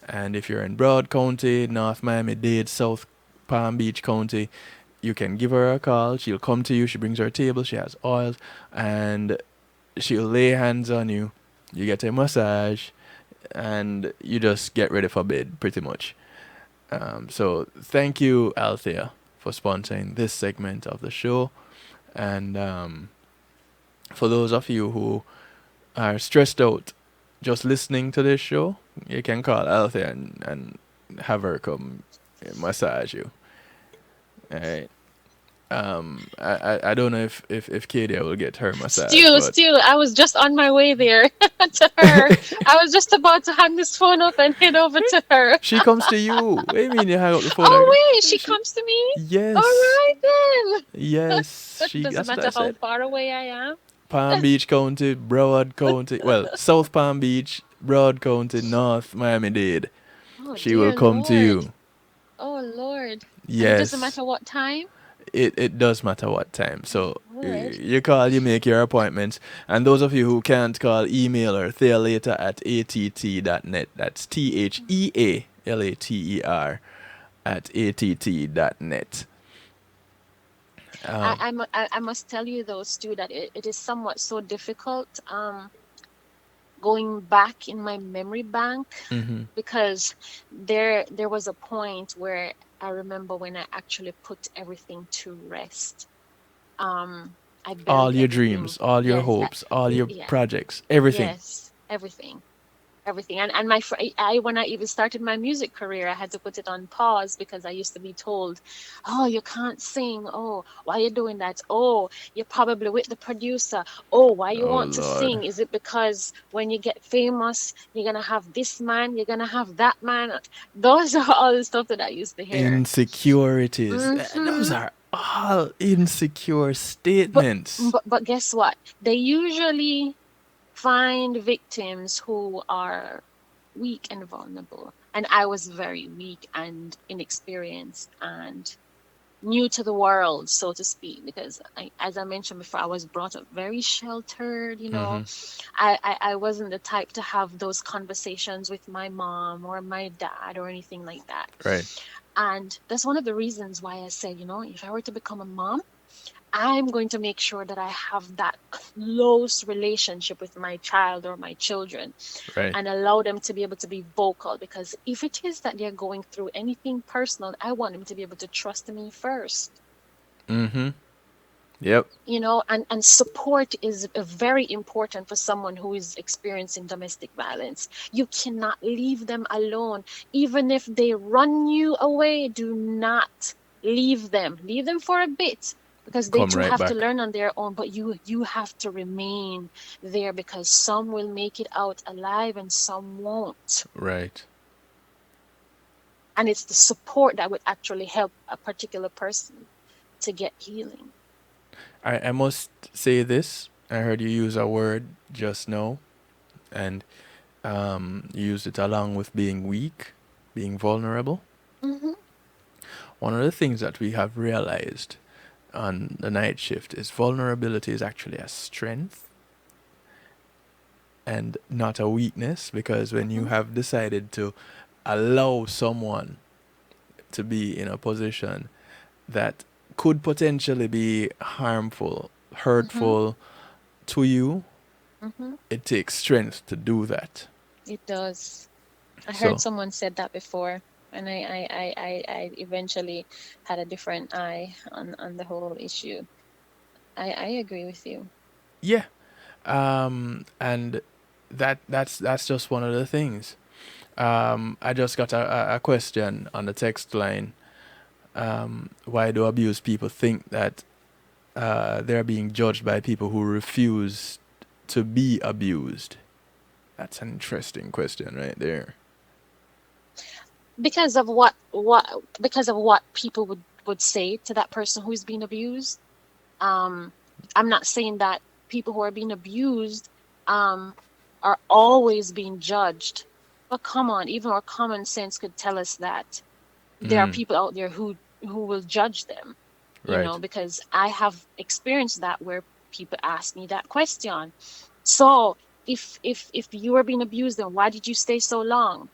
and if you're in Broad County, North Miami-Dade, South Palm Beach County, you can give her a call. She'll come to you. She brings her table. She has oils, and she'll lay hands on you. You get a massage, and you just get ready for bed, pretty much. So thank you, Althea, for sponsoring this segment of the show. And for those of you who are stressed out just listening to this show, you can call Althea and have her come massage you. All right. I don't know if Kaydia will get her massage, but Still, I was just on my way there to her. I was just about to hang this phone up and head over to her. she comes to you. What do you mean you hang up the phone? Oh wait, she She, comes to me? All yes, right then. yes. She. Doesn't That's what I matter how said. far away I am. Palm Beach County, Broward County, well, South Palm Beach, Broward County, North Miami-Dade. Oh She will dear come to Lord. you. Oh Lord. And it doesn't Yes, matter what time? it does matter what time. Oh So Lord. you call, you make your appointments. And those of you who can't call, email her, thealater@att.net. That's TheaLater at att.net. I must tell you though, Stu, that it is somewhat so difficult going back in my memory bank, Mm-hmm. because there was a point where I remember when I actually put everything to rest. I All buried your everything. dreams, all your Yes, hopes, all your yeah, projects, everything. yes, everything. And my I when I even started my music career, I had to put it on pause because I used to be told, "Oh, you can't sing. Oh, why are you doing that? Oh, you're probably with the producer. Oh, why you Oh want to Lord. sing? Is it because when you get famous, you're gonna have this man, you're gonna have that man?" Those are all the stuff that I used to hear. Insecurities. Those Hmm. are all insecure But statements. but guess what? They usually find victims who are weak and vulnerable. And I was very weak and inexperienced and new to the world, so to speak, because as I mentioned before, I was brought up very sheltered. Mm-hmm. I wasn't the type to have those conversations with my mom or my dad or anything like that. Right. And that's one of the reasons why I said, if I were to become a mom, I'm going to make sure that I have that close relationship with my child or my children Right. and allow them to be able to be vocal. Because if it is that they're going through anything personal, I want them to be able to trust me first. Mm-hmm. Yep. And support is very important for someone who is experiencing domestic violence. You cannot leave them alone. Even if they run you away, do not leave them for a bit, because they Come too right have to back. learn on their own. But you have to remain there, because some will make it out alive and some won't. Right. And it's the support that would actually help a particular person to get healing. I must say this. I heard you use a word just now, and you used it along with being weak, being vulnerable. Hmm. One of the things that we have realized on the night shift is vulnerability is actually a strength and not a weakness, because when you Hmm. have decided to allow someone to be in a position that could potentially be harmful, Hmm. hurtful to you, Hmm. it takes strength to do that. It does. I heard So, someone said that before, and I eventually had a different eye on the whole issue. I agree with you. yeah, and that's just one of the things. I just got a question on the text line. Why do abused people think that they're being judged by people who refuse to be abused? That's an interesting question right there. Because of what people would say to that person who's being abused. Um, I'm not saying that people who are being abused um are always being judged. But come on, even our common sense could tell us that there are Mm, people out there who will judge them, right. because I have experienced that where people ask me that question. So if you were being abused, then why did you stay so long?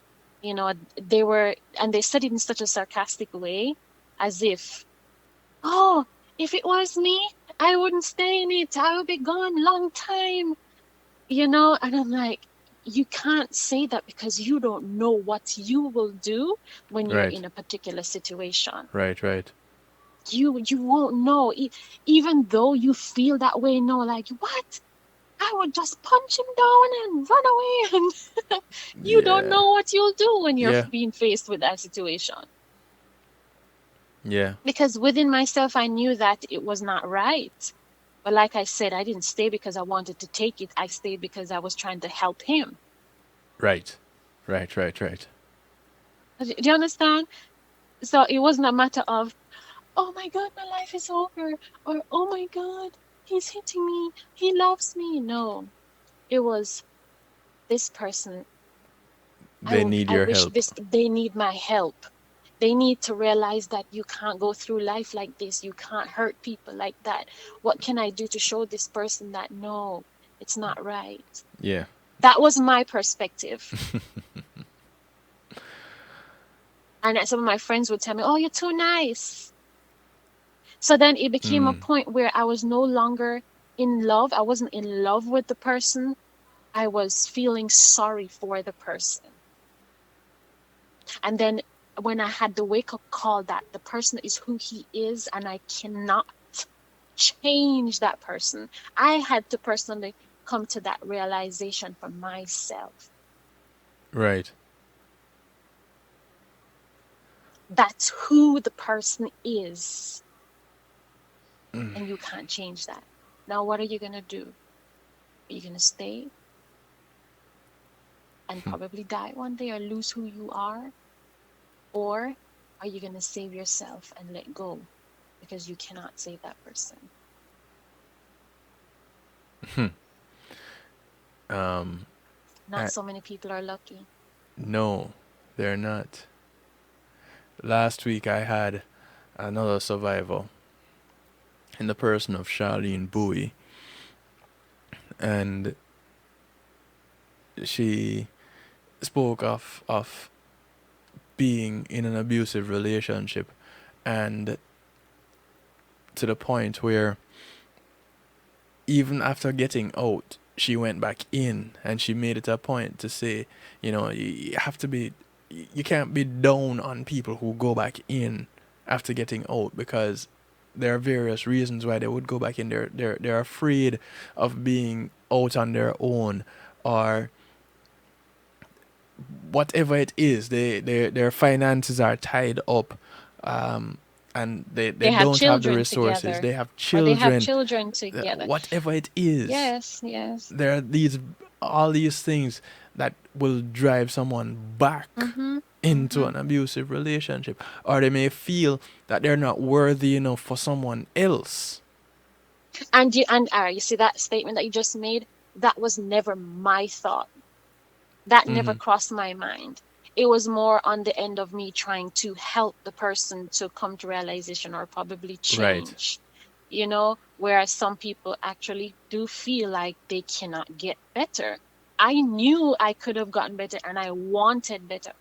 They were, and they said it in such a sarcastic way, as if, oh, if it was me, I wouldn't stay in it. I would be gone long time. And I'm like, you can't say that, because you don't know what you will do when you're Right. in a particular situation. Right. Right. You won't know, even though you feel that way. No, like, what? I would just punch him down and run away. And you don't Yeah. know what you'll do when you're Yeah. being faced with that situation. Yeah. Because within myself, I knew that it was not right. But like I said, I didn't stay because I wanted to take it. I stayed because I was trying to help him. Right. Right. Right. Right. Do you understand? So it wasn't a matter of, oh my God, my life is over, or oh my God, he's hitting me, he loves me. No, it was, this person, They need I your wish help. they need my help. They need to realize that you can't go through life like this. You can't hurt people like that. What can I do to show this person that no, it's not right? Yeah. That was my perspective. And some of my friends would tell me, "Oh, you're too nice." So then it became a Mm. point where I was no longer in love. I wasn't in love with the person. I was feeling sorry for the person. And then when I had the wake up call that the person is who he is and I cannot change that person, I had to personally come to that realization for myself. Right. That's who the person is, and you can't change that. Now, what are you going to do? Are you going to stay and probably die one day or lose who you are? Or are you going to save yourself and let go because you cannot save that person? Not I, so many people are lucky. no, they're not. Last week I had another survivor in the person of Charlene Bowie, and she spoke of being in an abusive relationship, and to the point where even after getting out, she went back in, and she made it a point to say, you have to be, you can't be down on people who go back in after getting out, because there are various reasons why they would go back in. They're afraid of being out on their own, or whatever it is. Their finances are tied up, um, and they They have don't have the children resources. together, They have or they have children. children together. Whatever it is, Yes, yes. there are all these things that will drive someone back Mm-hmm. into Mm-hmm. an abusive relationship, or they may feel that they're not worthy enough for someone else. You see that statement that you just made? That was never my thought. That never Hmm. crossed my mind. It was more on the end of me trying to help the person to come to realization or probably Right. change, whereas some people actually do feel like they cannot get better. I knew I could have gotten better and I wanted better.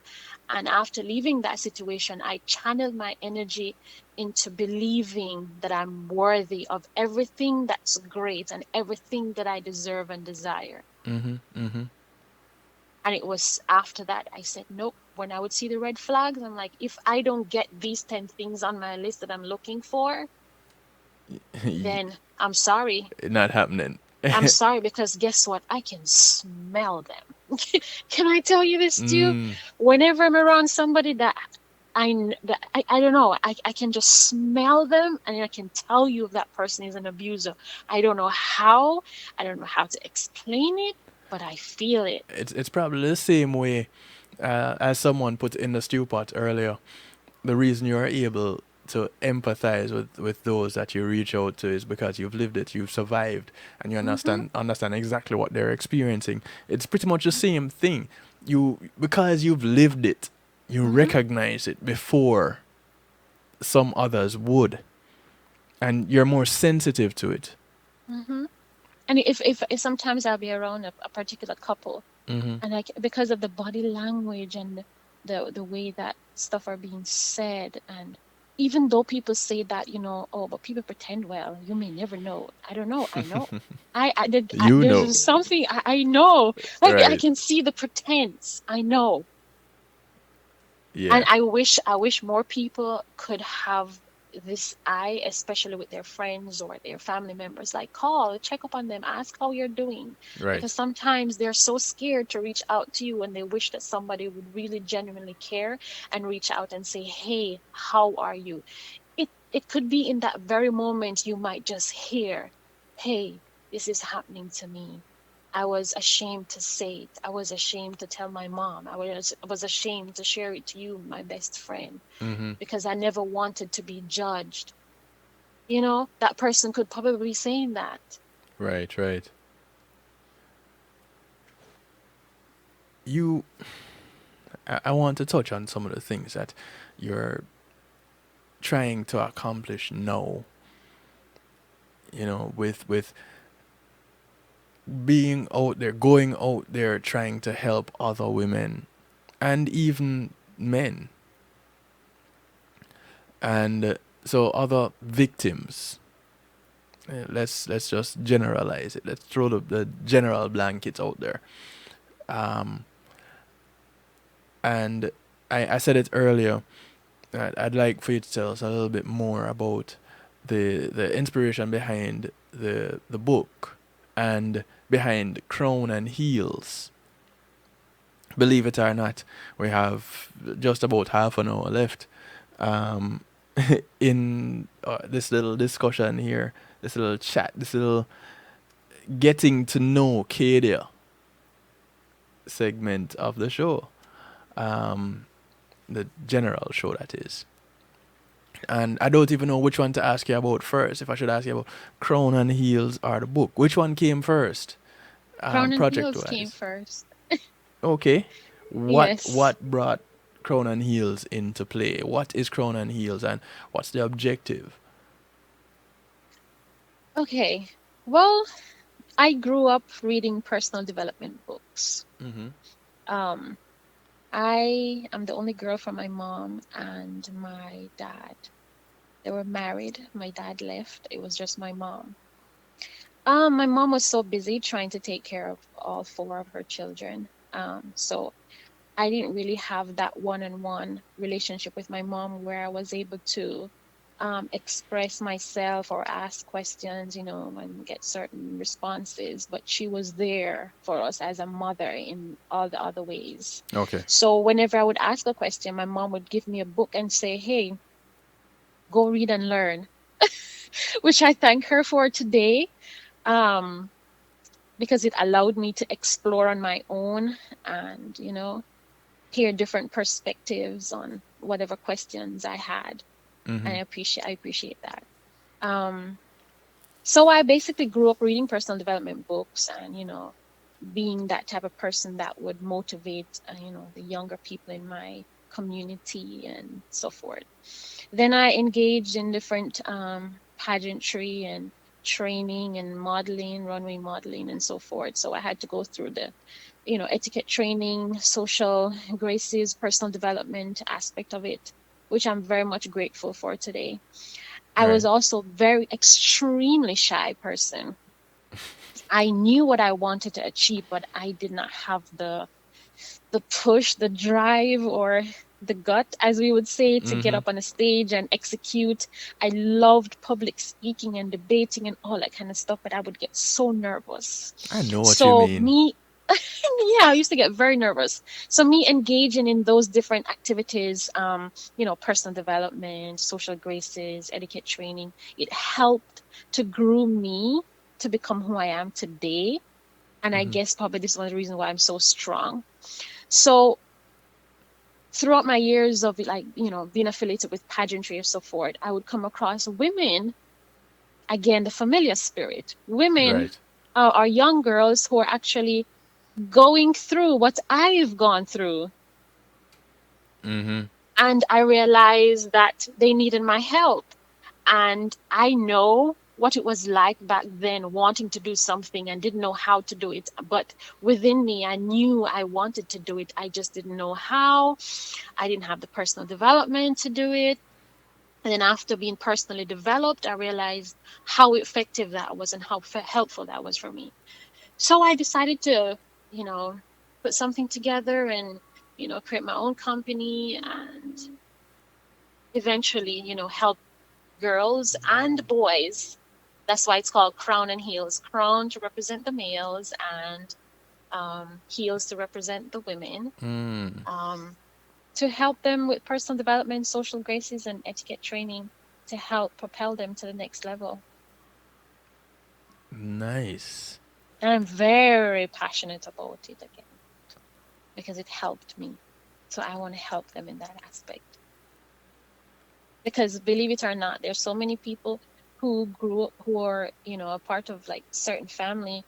And after leaving that situation, I channeled my energy into believing that I'm worthy of everything that's great and everything that I deserve and desire. Hmm. Hmm. And it was after that I said, nope. When I would see the red flags, I'm like, if I don't get these 10 things on my list that I'm looking for, then I'm sorry. Not happening. I'm sorry because guess what? I can smell them. Can I tell you this too? Mm. Whenever I'm around somebody that I don't know, I can just smell them and I can tell you if that person is an abuser. I don't know how, I don't know how to explain it, but I feel it. It's probably the same way, as someone put in the stew pot earlier. The reason you are able to empathize with those that you reach out to is because you've lived it, you've survived, and you Mm-hmm. understand exactly what they're experiencing. It's pretty much the same thing. Because you've lived it, you Mm-hmm. recognize it before some others would, and you're more sensitive to it. Mm-hmm. And if sometimes I'll be around a particular couple, Hmm. and because of the body language and the way that stuff are being said, and even though people say that, oh, but people pretend well, you may never know. I don't know. I know. You know. There's something I know. Like I Right. can see the pretense. I know. And Yeah. I wish more people could have this eye, especially with their friends or their family members. Like call, check up on them, ask how you're doing. Right. Because sometimes they're so scared to reach out to you and they wish that somebody would really genuinely care and reach out and say, hey, how are you? It could be in that very moment you might just hear, hey, this is happening to me. I was ashamed to say it. I was ashamed to tell my mom. I was ashamed to share it to you, my best friend, Hmm. because I never wanted to be judged. That person could probably be saying that. Right. Right. You. I want to touch on some of the things that you're trying to accomplish now. With being out there, going out there, trying to help other women and even men. And so other victims, let's just generalize it. Let's throw the general blanket out there. Um, and I said it earlier. I'd like for you to tell us a little bit more about the inspiration behind the book and behind Crown and Heels. Believe it or not, we have just about half an hour left. Um, in this little discussion here, this little chat, this little getting to know Kaydia segment of the show, um, the general show that is. And I don't even know which one to ask you about first. If I should ask you about Crown and Heels or the book, which one came first, Crown and project Heels came wise? first. Okay, what Yes. brought Crown and Heels into play? What is Crown and Heels, and what's the objective? Okay. Well, I grew up reading personal development books. Mm-hmm. Um, I am the only girl from my mom and my dad. They were married. My dad left. It was just my mom. My mom was so busy trying to take care of all four of her children. So I didn't really have that one-on-one relationship with my mom where I was able to express myself or ask questions, and get certain responses. But she was there for us as a mother in all the other ways. Okay. So whenever I would ask a question, my mom would give me a book and say, "Hey, go read and learn," which I thank her for today. Um, because it allowed me to explore on my own and, hear different perspectives on whatever questions I had. And Mm-hmm. I appreciate that. Um, so I basically grew up reading personal development books and, being that type of person that would motivate, the younger people in my community and so forth. Then I engaged in different pageantry and training and modeling, runway modeling, and so forth. So I had to go through the, etiquette training, social graces, personal development aspect of it, which I'm very much grateful for today. I Right. was also very extremely shy person. I knew what I wanted to achieve, but I did not have the push, the drive, or the gut, as we would say, to get Mm-hmm. up on a stage and execute. I loved public speaking and debating and all that kind of stuff, but I would get so nervous. I know what you So mean. me, yeah, I used to get very nervous. So me engaging in those different activities, personal development, social graces, etiquette training, it helped to groom me to become who I am today. And I Mm-hmm. guess probably this is one of the reasons why I'm so strong. So throughout my years of like, being affiliated with pageantry or so forth, I would come across women, again, the familiar spirit, women Right. are young girls who are actually going through what I've gone through. Mm-hmm. And I realized that they needed my help. And I know what it was like back then, wanting to do something and didn't know how to do it. But within me, I knew I wanted to do it. I just didn't know how. I didn't have the personal development to do it. And then after being personally developed, I realized how effective that was and how helpful that was for me. So I decided to, you know, put something together and, create my own company and eventually, help girls and boys. That's why it's called Crown and Heels. Crown to represent the males and heels to represent the women. Mm. Um, to help them with personal development, social graces, and etiquette training to help propel them to the next level. Nice. And I'm very passionate about it again because it helped me. So I want to help them in that aspect. Because believe it or not, there's so many people who grew up, who are, a part of like certain family,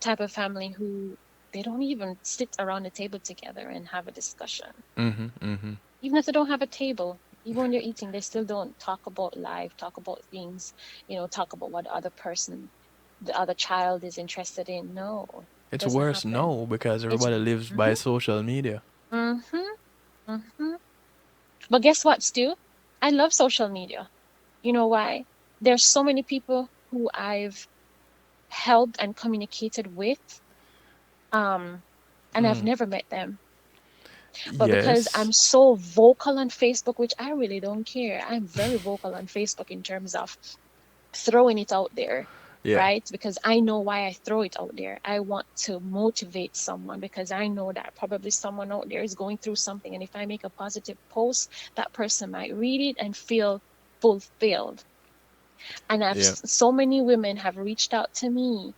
type of family who they don't even sit around the table together and have a discussion. Mm-hmm. Mm-hmm. Even if they don't have a table, even when you're eating, they still don't talk about life, talk about things, talk about what the other person, the other child is interested in. No, it It's doesn't worse happen. now because It's everybody lives by mm-hmm, social media. mm-hmm, mm-hmm. But guess what, Stu? I love social media. You know why? There's so many people who I've helped and communicated with, um, and I've Mm. never met them. But because Yes. I'm so vocal on Facebook, which I really don't care, I'm very vocal on Facebook in terms of throwing it out there, Yeah. right? Because I know why I throw it out there. I want to motivate someone because I know that probably someone out there is going through something. And if I make a positive post, that person might read it and feel fulfilled. And Yeah. so many women have reached out to me,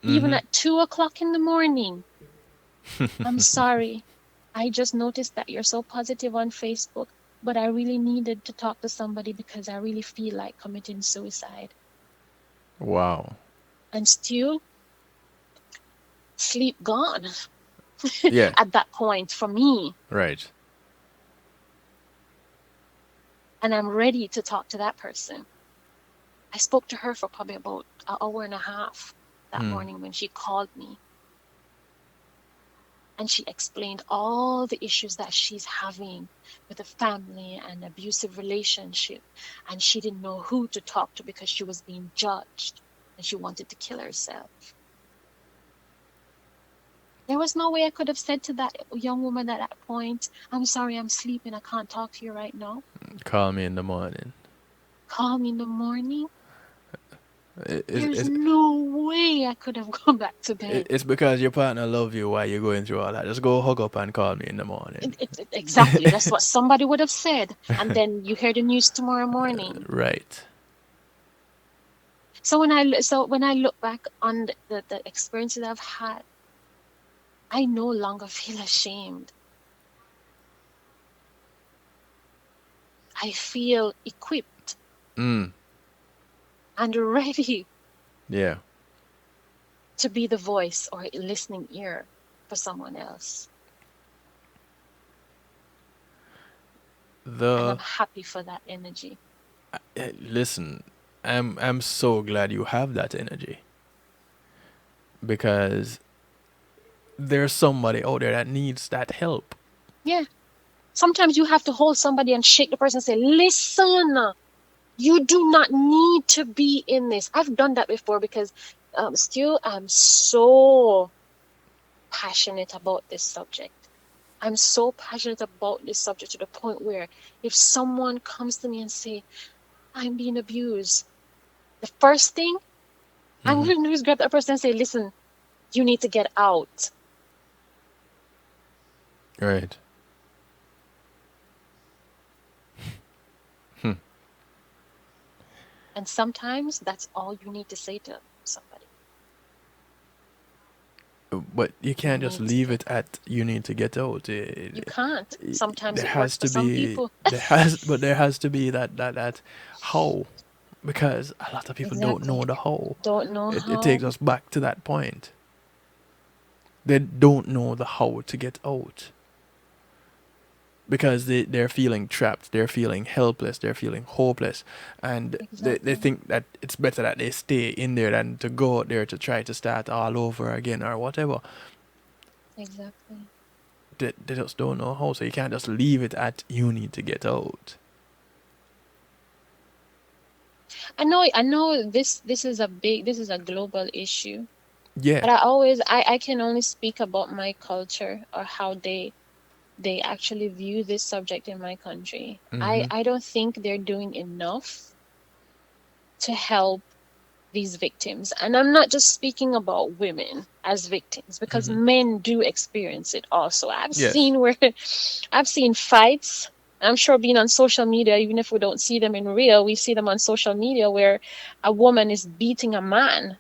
even Mm-hmm. at 2 o'clock in the morning. I'm sorry. I just noticed that you're so positive on Facebook, but I really needed to talk to somebody because I really feel like committing suicide. Wow. And still, sleep gone Yeah. at that point for me. Right. And I'm ready to talk to that person. I spoke to her for probably about an hour and a half that Hmm. morning when she called me. And she explained all the issues that she's having with a family and abusive relationship. And she didn't know who to talk to because she was being judged and she wanted to kill herself. There was no way I could have said to that young woman at that point, I'm sorry, I'm sleeping. I can't talk to you right now. Call me in the morning. Call me in the morning. There's It's, no way I could have gone back to bed. it's because your partner love you while you're going through all that. Just go hug up and call me in the morning. Exactly. That's what somebody would have said. And then you hear the news tomorrow morning. Right. So when I look back on the experiences I've had, I no longer feel ashamed. I feel equipped Mm. and ready Yeah. to be the voice or a listening ear for someone else. And I'm The happy for that energy. listen, I'm so glad you have that energy because there's somebody out there that needs that help. Yeah. Sometimes you have to hold somebody and shake the person and say, listen, you do not need to be in this. I've done that before because still I'm so passionate about this subject. I'm so passionate about this subject to the point where if someone comes to me and say, I'm being abused, the first thing I'm Hmm. going to do is grab that person and say, listen, you need to get out. Right. Hmm. And sometimes that's all you need to say to somebody. But you You can't just need to leave get it at you need to get out. You can't. Sometimes There it has works for to some be people. there has to be that how, because a lot of people don't know Exactly. the how. Don't know It how. takes us back to that point. They don't know the how to get out because they're feeling trapped, they're feeling helpless, they're feeling hopeless, and they Exactly. think that it's better that they stay in there than to go out there to try to start all over again or whatever. Exactly. They just don't know how, so you can't just leave it at you need to get out. I know this is this is a global issue, Yeah. but I can only speak about my culture or how they actually view this subject in my country. Mm-hmm. I don't think they're doing enough to help these victims. And I'm not just speaking about women as victims because Mm-hmm. men do experience it also. Yes. I've seen fights. I'm sure being on social media, even if we don't see them in real, we see them on social media where a woman is beating a man.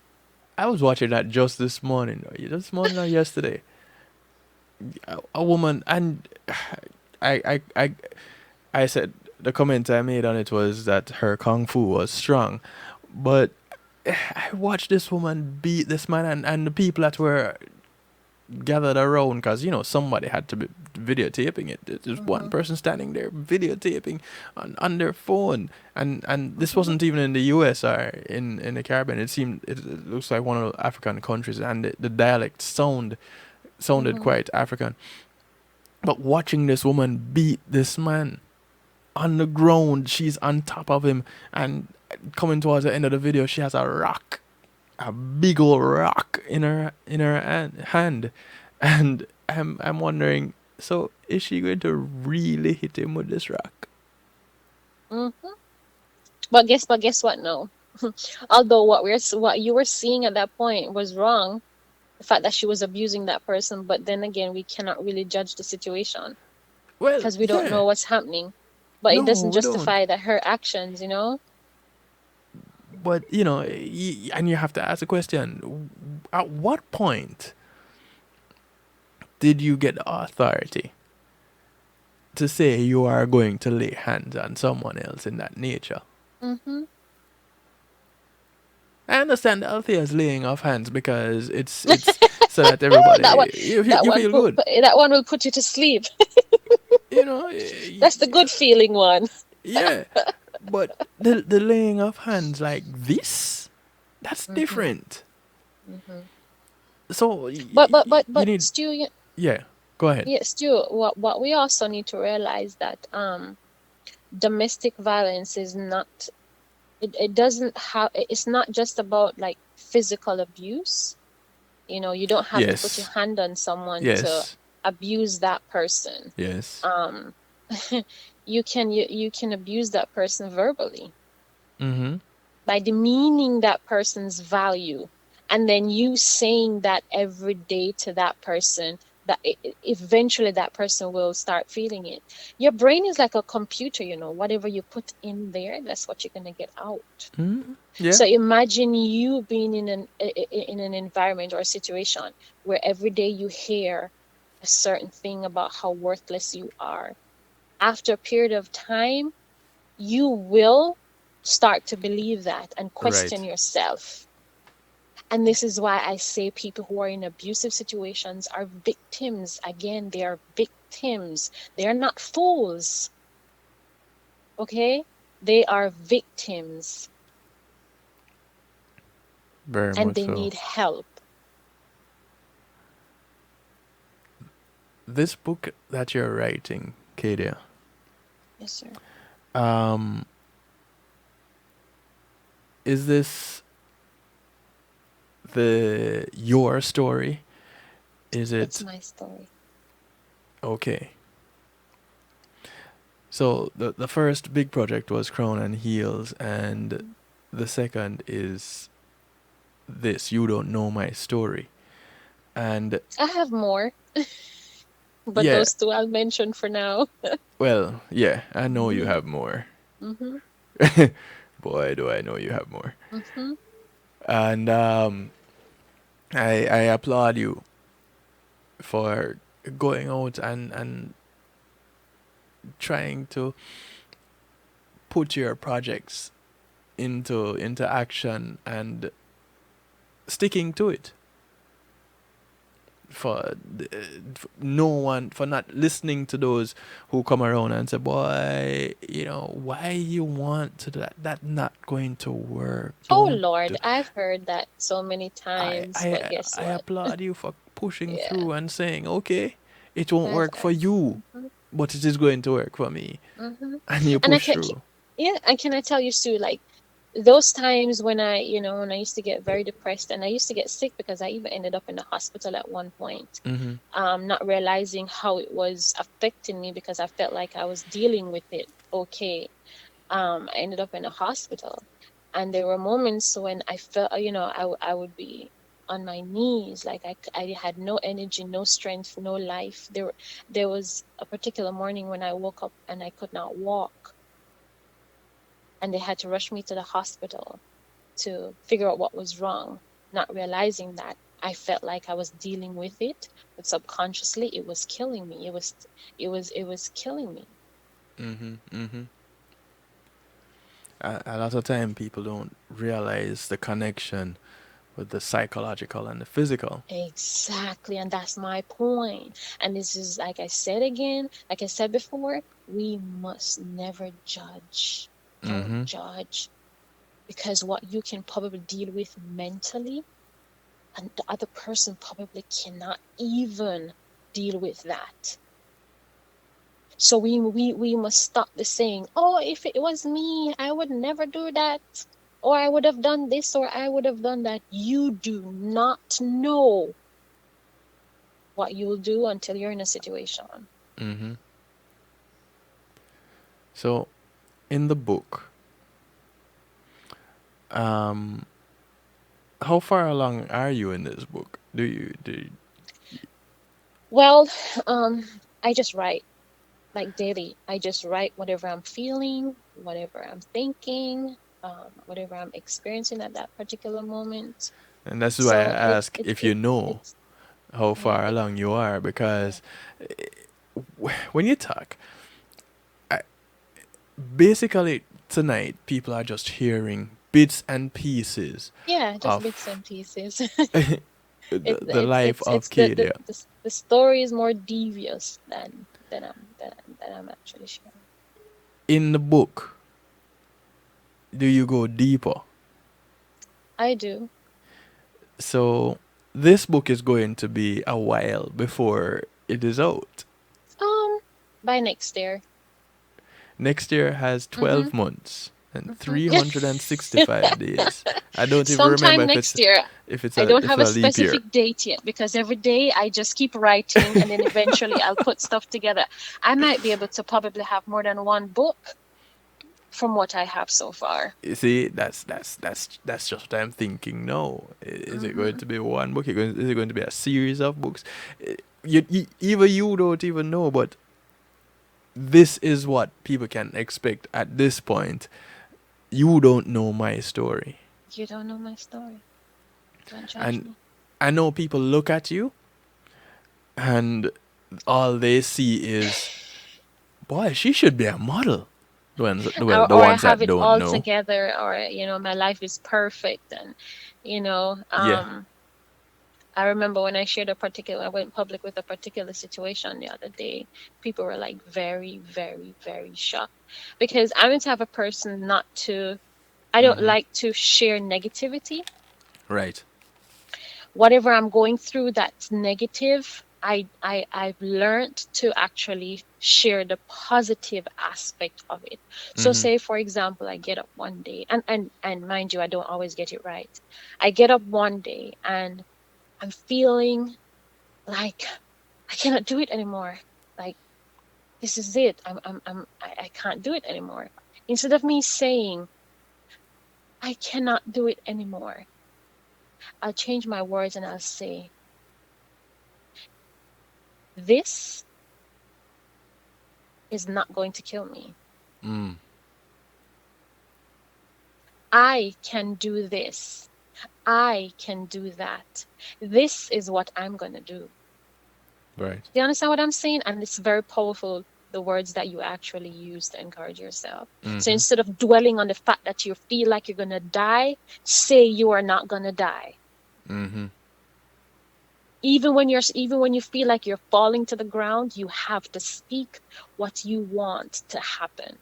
I was watching that just this morning. This morning or yesterday. A woman, and I, I, I, I said the comment I made on it was that her kung fu was strong, but I watched this woman beat this man, and the people that were gathered around, because somebody had to be videotaping it. There's one Hmm. person standing there videotaping on their phone, and this Hmm. wasn't even in the US or in the Caribbean. It looks like one of the African countries, and the dialect sounded Hmm. quite African. But watching this woman beat this man, on the ground. She's on top of him, and coming towards the end of the video, she has a rock, a big old rock in her hand, and I'm wondering. So is she going to really hit him with this rock? Mm-hmm. But guess what? No. Although what you were seeing at that point was wrong, the fact that she was abusing that person, but then again, we cannot really judge the situation Well, because we don't yeah. know what's happening. But it No, doesn't we don't. justify that her actions, But and you have to ask the question: at what point did you get the authority to say you are going to lay hands on someone else in that nature? Mm-hmm. I understand the Althea's laying off hands because it's so that everybody That one, you feel good. that one will put you to sleep. You know, That's the good feeling one. yeah. But the laying of hands like this, that's Mm-hmm. different. Mm-hmm. So you But need, Stu, yeah. Go ahead. yeah, Stu, what we also need to realize that domestic violence is not it doesn't have it's not just about like physical abuse. You don't have to put your Yes. hand on someone to Yes. abuse that person. Yes. Um, you can abuse that person verbally Mm-hmm. by demeaning that person's value, and then you saying that every day to that person, that eventually that person will start feeling it. Your brain is like a computer, whatever you put in there, that's what you're going to get out. Mm-hmm. Yeah. So imagine you being in an environment or a situation where every day you hear a certain thing about how worthless you are. After a period of time, you will start to believe that and question Right. yourself. And this is why I say people who are in abusive situations are victims. Again, they are victims. They are not fools. Okay? They are victims Very and much they so. need help. This book that you're writing, Kaydia, Yes, sir. um, is this your story? Is It's it my story. okay? So the first big project was Crown and Heels, and the second is this. You don't know my story, and I have more, but yeah, those two I'll mention for now. well, yeah, I know you Mm-hmm. have more. Mm-hmm. Boy, do I know you have more. Mm-hmm. And I applaud you for going out and trying to put your projects into action and sticking to it. For no one, for not listening to those who come around and say, boy, why you want to do that not going to work, Oh don't Lord, do. I've heard that so many I, times, but I guess I what? applaud you for pushing Yeah, through and saying, okay, it won't I've, work for I've, you, mm-hmm. but it is going to work for me. Mm-hmm. And you And I push can, through. yeah, and can I tell you, Sue, like those times when when I used to get very depressed and I used to get sick because I even ended up in the hospital at one point, Mm-hmm. not realizing how it was affecting me because I felt like I was dealing with it. Okay. I ended up in a hospital, and there were moments when I felt, I would be on my knees, like I had no energy, no strength, no life. There was a particular morning when I woke up and I could not walk, and they had to rush me to the hospital to figure out what was wrong, not realizing that I felt like I was dealing with it, but subconsciously it was killing me. It was killing me. Mm-hmm. Mm-hmm. A lot of time people don't realize the connection with the psychological and the physical. Exactly, and that's my point. And this is, like I said again, like I said before, we must never judge. Don't Mm-hmm. judge, because what you can probably deal with mentally, and the other person probably cannot even deal with that. So we must stop the saying, oh, if it was me, I would never do that. Or I would have done this, or I would have done that. You do not know what you will do until you're in a situation. Mm-hmm. So, in the book, um, how far along are you in this book? Well, um, I just write like daily. I just write whatever I'm feeling, whatever I'm thinking, whatever I'm experiencing at that particular moment. And that's why I So ask if you know it's how yeah, far along you are, yeah, because when you talk, I, basically tonight people are just hearing bits and pieces yeah, just bits of and pieces. the life of It's Kaydia. the story is more devious than I'm actually sharing. In the book, do you go deeper? I do. So this book is going to be a while before it is out. Um, by next year. Next year has Mm-hmm. 12 months and Mm-hmm. 365 days. I don't even remember Sometime next year. if it's I a don't if have a a leap year. specific date yet because every day I just keep writing and then eventually I'll put stuff together. I might be able to probably have more than one book from what I have so far. You see, that's just what I'm thinking. No, is it going Mm-hmm. to be one book? Is it going to be a series of books? Even you don't even know, but this is what people can expect at this point. You don't know my story, You don't know my story. Don't judge and me. I know people look at you and all they see is, boy, she should be a model. The Or I ones have that it don't all know. together, or my life is perfect, and you know, Yeah. um, I remember when I went public with a particular situation the other day, people were like very, very, very shocked because I'm the type of person not to, I don't Mm-hmm. like to share negativity. Right. Whatever I'm going through that's negative, I've learned to actually share the positive aspect of it. So Mm-hmm. say for example, I get up one day and mind you, I don't always get it right. I get up one day and I'm feeling like I cannot do it anymore. Like this is it. I can't do it anymore. Instead of me saying I cannot do it anymore, I'll change my words and I'll say this is not going to kill me. Mm. I can do this. I can do that. This is what I'm going to do. Right. Do you understand what I'm saying? And it's very powerful, the words that you actually use to encourage yourself. So Mm-hmm. instead of dwelling on the fact that you feel like you're going to die, say you are not going to die. Mm-hmm. Even when you feel like you're falling to the ground, you have to speak what you want to happen.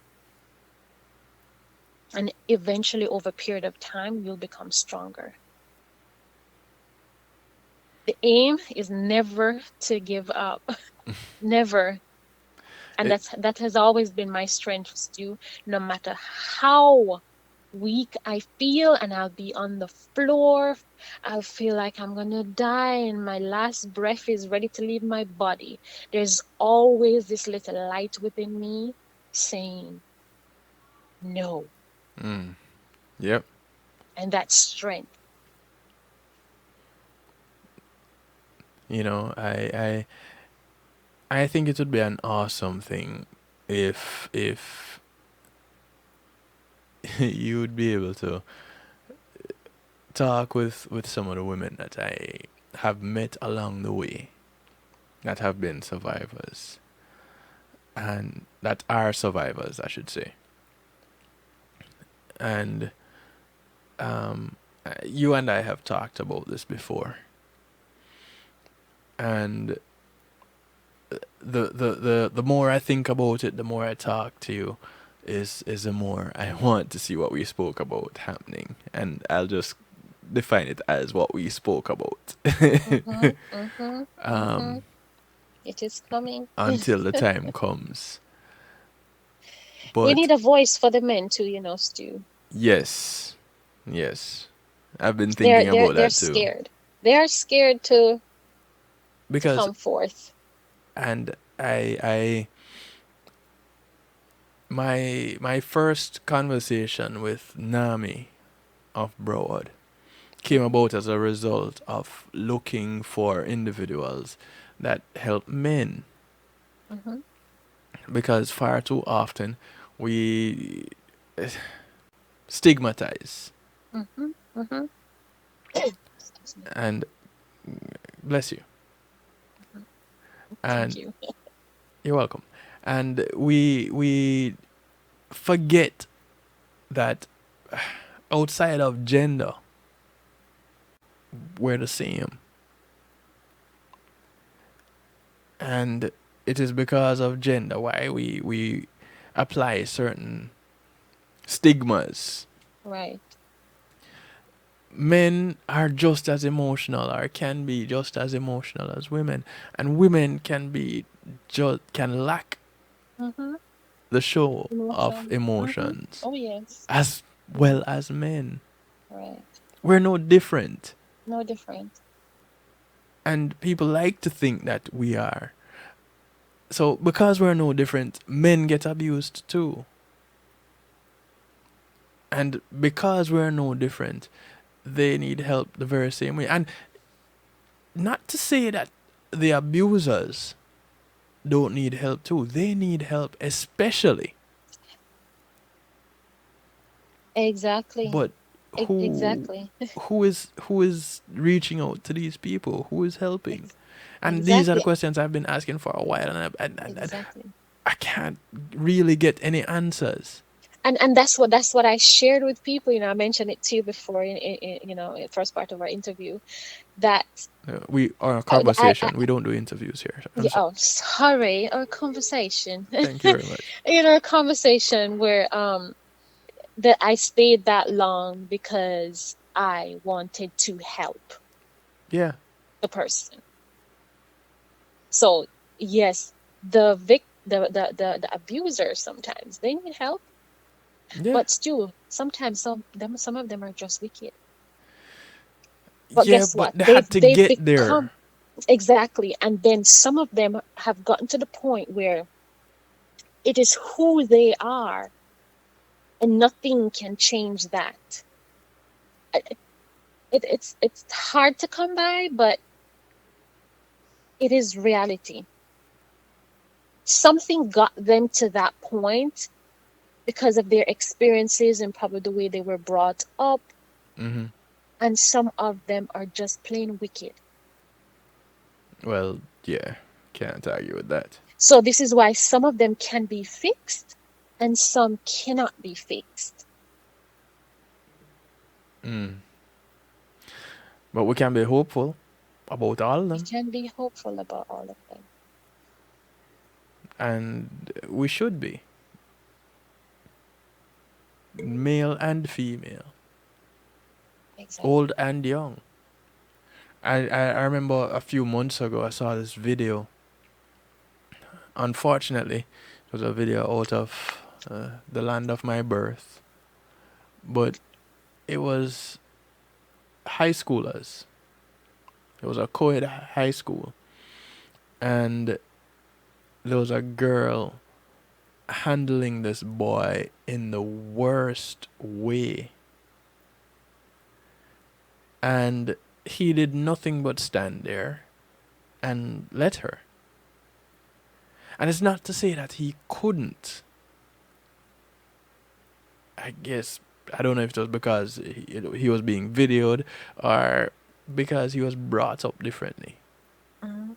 And eventually over a period of time, you'll become stronger. The aim is never to give up. Never. And It, that has always been my strength, Stu. No matter how weak I feel, and I'll be on the floor, I'll feel like I'm gonna die and my last breath is ready to leave my body. There's always this little light within me saying no. yep. And that's strength. You know, I think it would be an awesome thing if you would be able to talk with some of the women that I have met along the way that have been survivors and that are survivors, I should say. And you and I have talked about this before, and the more I think about it, the more I talk to you, is the more I want to see what we spoke about happening, and I'll just define it as what we spoke about. Mm-hmm, mm-hmm, mm-hmm. um, It is coming. until the time comes. We But need a voice for the men too, Stu. yes, yes, I've been They're thinking they're about they're that too. scared. They are scared to Because come forth. and I my first conversation with Nami of Broad came Hmm. about as a result of looking for individuals that help men, Hmm. because far too often we stigmatize. Hmm. Hmm. Excuse me. And bless you, Mhm. Thank and you. you're welcome. And we forget that outside of gender we're the same, and it is because of gender why we apply certain stigmas. Right. Men are just as emotional, or can be just as emotional as women, and women can be just can lack Hmm. the show of Emotion. Hmm. emotions Oh yes. as Yeah. well as men. Right. We're no different. No different. And people like to think that we are. So, because we're no different, men get abused too. And because we're no different, they need help the very same way. And not to say that the abusers don't need help too, they need help especially. Exactly. But who Exactly. who is reaching out to these people? Who is helping? Ex And these are the exactly. questions I've been asking for a while, and Exactly. I can't really get any answers. And that's what I shared with people. I mentioned it to you before in the first part of our interview that We are a I conversation. We don't do interviews here. I'm yeah, sorry. oh, sorry, our conversation. Thank you very much. A conversation where that I stayed that long because I wanted to help Yeah, the person. So yes, the abuser sometimes they need help, yeah, but still sometimes some of them are just wicked. But yeah. guess But what? they had to They've get become there. exactly, and then some of them have gotten to the point where it is who they are, and nothing can change that. I- it's hard to come by, but it is reality. Something got them to that point because of their experiences and probably the way they were brought up, Hmm. and some of them are just plain wicked. Well, yeah, can't argue with that. So this is why some of them can be fixed and some cannot be fixed. Mm. But we can be hopeful about all of We them, can be hopeful about all of them. and we should be, male and female, old Exactly. and young. I remember a few months ago I saw this video. Unfortunately, it was a video out of the land of my birth, but it was high schoolers. It was a co-ed high school, and there was a girl handling this boy in the worst way, and he did nothing but stand there and let her. And it's not to say that he couldn't. I guess I don't know if it was because he was being videoed, or because he was brought up differently. Mhm.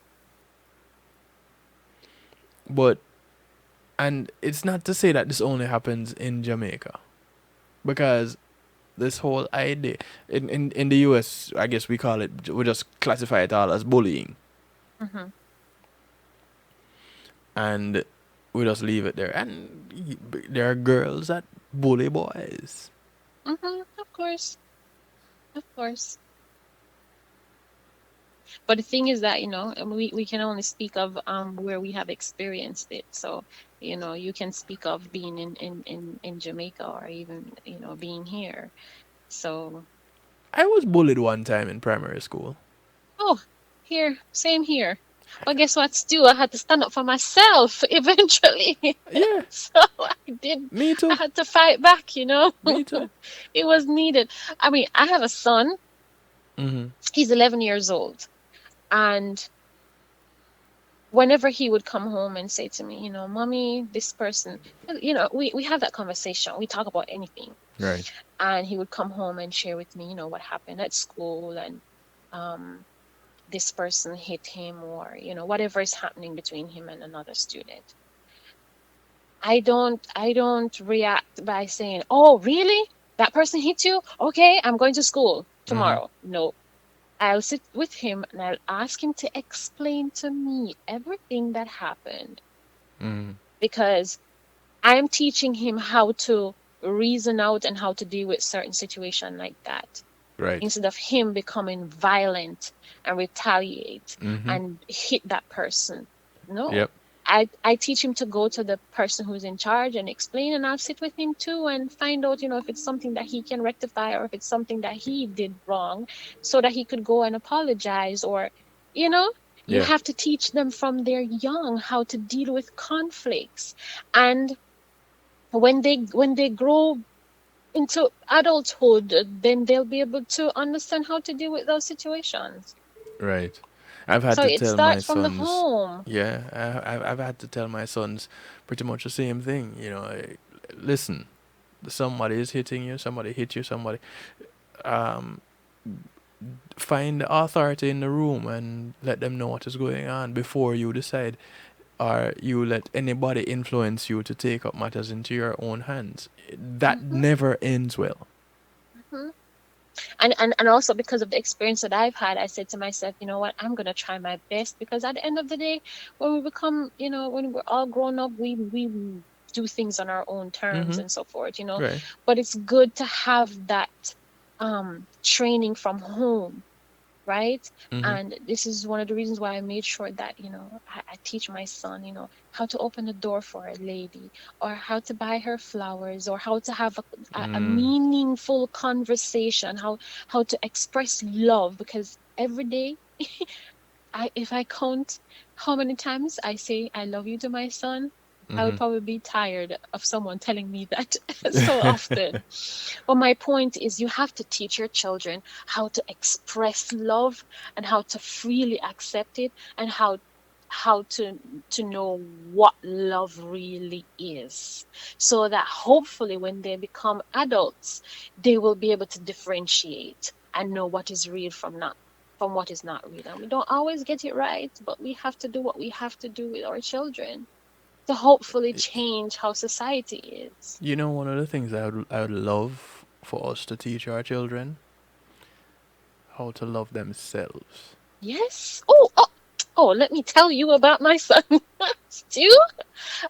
But and it's not to say that this only happens in Jamaica, because this whole idea in the US, I guess we just classify it all as bullying, Mhm. and we just leave it there. And there are girls that bully boys. Mhm. Of course. Of course. But the thing is that, we can only speak of where we have experienced it. So, you can speak of being in Jamaica, or even, being here. So, I was bullied one time in primary school. oh, here, same here. But guess what, Stu? I had to stand up for myself eventually. Yeah, So I did, me I too. had to fight back. Me too. It was needed. I mean, I have a son. Mm-hmm. He's 11 years old. And whenever he would come home and say to me, Mommy, this person, we have that conversation. We talk about anything. Right. And he would come home and share with me, what happened at school, and um, this person hit him, or, whatever is happening between him and another student. I don't react by saying, "Oh, really? That person hit you? Okay, I'm going to school Mm-hmm. tomorrow." No, I'll sit with him and I'll ask him to explain to me everything that happened, Mm-hmm. because I'm teaching him how to reason out and how to deal with certain situation like that, Right. instead of him becoming violent and retaliate Mm-hmm. and hit that person. No. Yep. I teach him to go to the person who's in charge and explain, and I'll sit with him too and find out, if it's something that he can rectify, or if it's something that he did wrong, so that he could go and apologize. Or, you know, you Yeah. have to teach them from their young how to deal with conflicts. And when they grow into adulthood, then they'll be able to understand how to deal with those situations. Right. I've had So to it tell my starts from the sons. home. Yeah, I've had to tell my sons pretty much the same thing. Listen, somebody is hitting you. Somebody hit you. Somebody. Um, find the authority in the room and let them know what is going on before you decide, or you let anybody influence you to take up matters into your own hands. That Hmm. never ends well. Hmm. And also, because of the experience that I've had, I said to myself, you know what, I'm gonna try my best, because at the end of the day, when we become, when we're all grown up, we do things on our own terms Mm-hmm. and so forth. Right. But it's good to have that training from home, right? Mm-hmm. And this is one of the reasons why I made sure that, I teach my son, how to open a door for a lady, or how to buy her flowers, or how to have a Mm. meaningful conversation, how to express love. Because every day, if I count how many times I say I love you to my son, I would Mm-hmm. probably be tired of someone telling me that so often. But my point is, you have to teach your children how to express love, and how to freely accept it, and how to know what love really is, so that hopefully when they become adults, they will be able to differentiate and know what is real from what is not real. And we don't always get it right, but we have to do what we have to do with our children to hopefully change how society is. One of the things I would love for us to teach our children, how to love themselves. Yes. Oh, let me tell you about my son. Stu,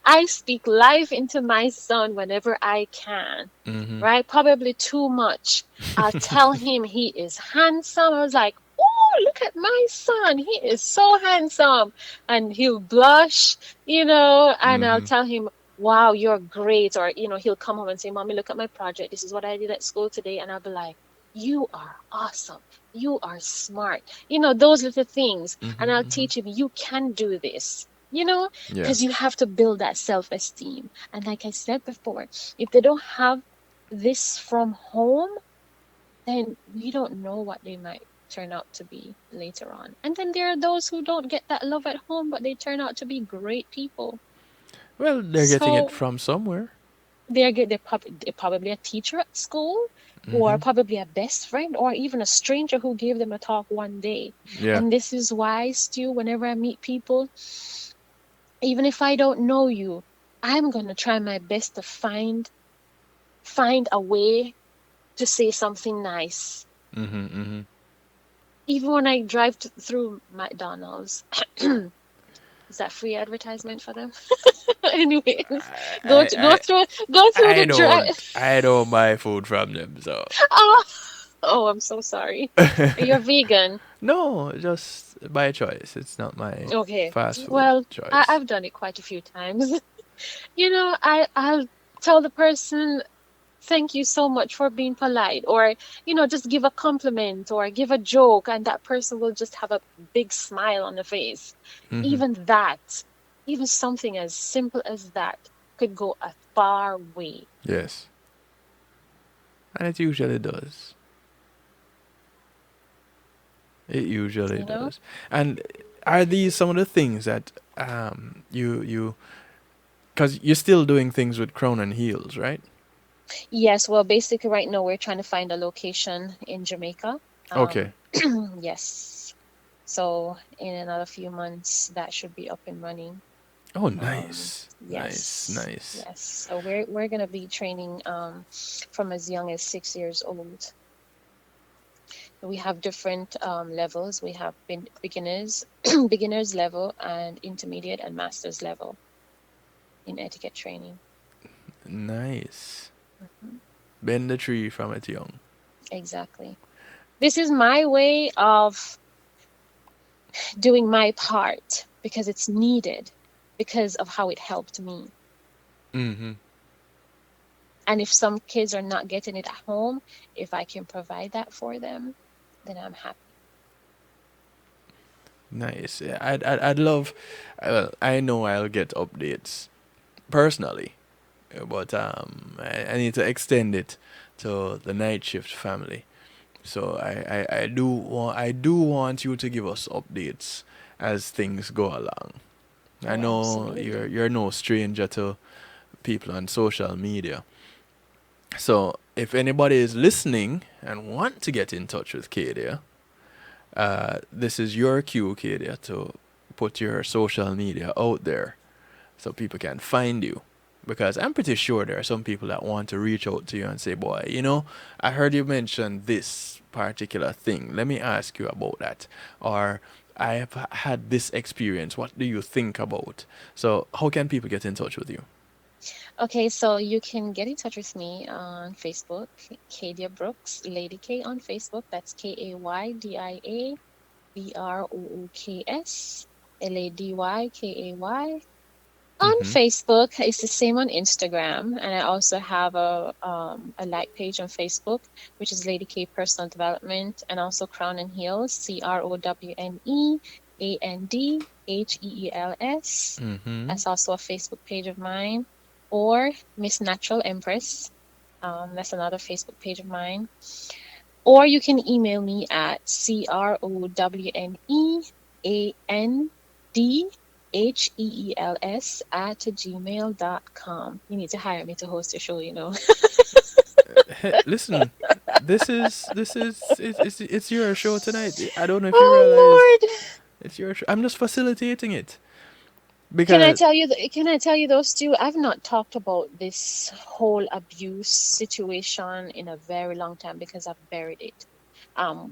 I speak life into my son whenever I can, Mm-hmm. right? Probably too much. I'll tell him he is handsome. I was like, oh, look at my son. He is so handsome. And he'll blush, and I'll Mm-hmm. tell him, wow, you're great. Or, he'll come home and say, Mommy, look at my project. This is what I did at school today. And I'll be like, you are awesome. You are smart. Those little things. Mm-hmm. And I'll Mm-hmm. teach him, you can do this. You know, Yeah. because you have to build that self-esteem. And like I said before, if they don't have this from home, then we don't know what they might turn out to be later on. And then there are those who don't get that love at home, but they turn out to be great people. Well, they're getting it So from somewhere. they're probably a teacher at school, or Mm-hmm. probably a best friend, or even a stranger who gave them a talk one day. Yeah. And this is why, Stu, whenever I meet people, even if I don't know you, I'm gonna try my best to find a way to say something nice. Mm-hmm. Mm-hmm. Even when I drive through McDonald's. Is that free advertisement for them? Anyways, I, go I through go through I the drive. don't I don't buy food from them, so Oh, Oh, I'm so sorry. You're vegan. No, just by choice. It's not my Okay. fast food Well, choice. I've done it quite a few times. I'll tell the person, thank you so much for being polite, or, just give a compliment or give a joke, and that person will just have a big smile on the face. Hmm. Even that, even something as simple as that could go a far way, Yes, and it usually does. It usually you know? does. And are these some of the things that you because you're still doing things with Crown and Heels, right? Yes, well, basically, right now we're trying to find a location in Jamaica. Okay. Um, yes. So in another few months, that should be up and running. Oh, Um, nice, nice, yes, nice. yes. So we're gonna be training from as young as 6 years old. We have different levels. We have beginners, beginners level, and intermediate and masters level in etiquette training. Nice. Mhm. Bend the tree from it young. Exactly. This is my way of doing my part because it's needed, because of how it helped me. Mm-hmm. And if some kids are not getting it at home, if I can provide that for them, then I'm happy. Nice. Yeah, I'd love. Well, I know I'll get updates personally, but I need to extend it to the night shift family. So I do want you to give us updates as things go along. I Oh, know you're absolutely. you're no stranger to people on social media. So if anybody is listening and want to get in touch with Kaydia, this is your cue, Kaydia, to put your social media out there so people can find you. Because I'm pretty sure there are some people that want to reach out to you and say, boy, I heard you mention this particular thing. Let me ask you about that. Or I have had this experience. What do you think about? So, how can people get in touch with you? Okay, so you can get in touch with me on Facebook, Kaydia Brooks, Lady K on Facebook. That's KaydiaBrooks, on Mm-hmm. Facebook. It's the same on Instagram, and I also have a like page on Facebook, which is Lady K Personal Development, and also Crown and Heels, CROWNEANDHEELS. Mm-hmm. That's also a Facebook page of mine, or Miss Natural Empress. That's another Facebook page of mine. Or you can email me at CROWNEANDHEELS@gmail.com. You need to hire me to host your show. Hey, listen, it's your show tonight. I don't know if you realize Oh Lord. it's your show. I'm just facilitating it Can I because tell you can I tell you those two? I've not talked about this whole abuse situation in a very long time because I've buried it.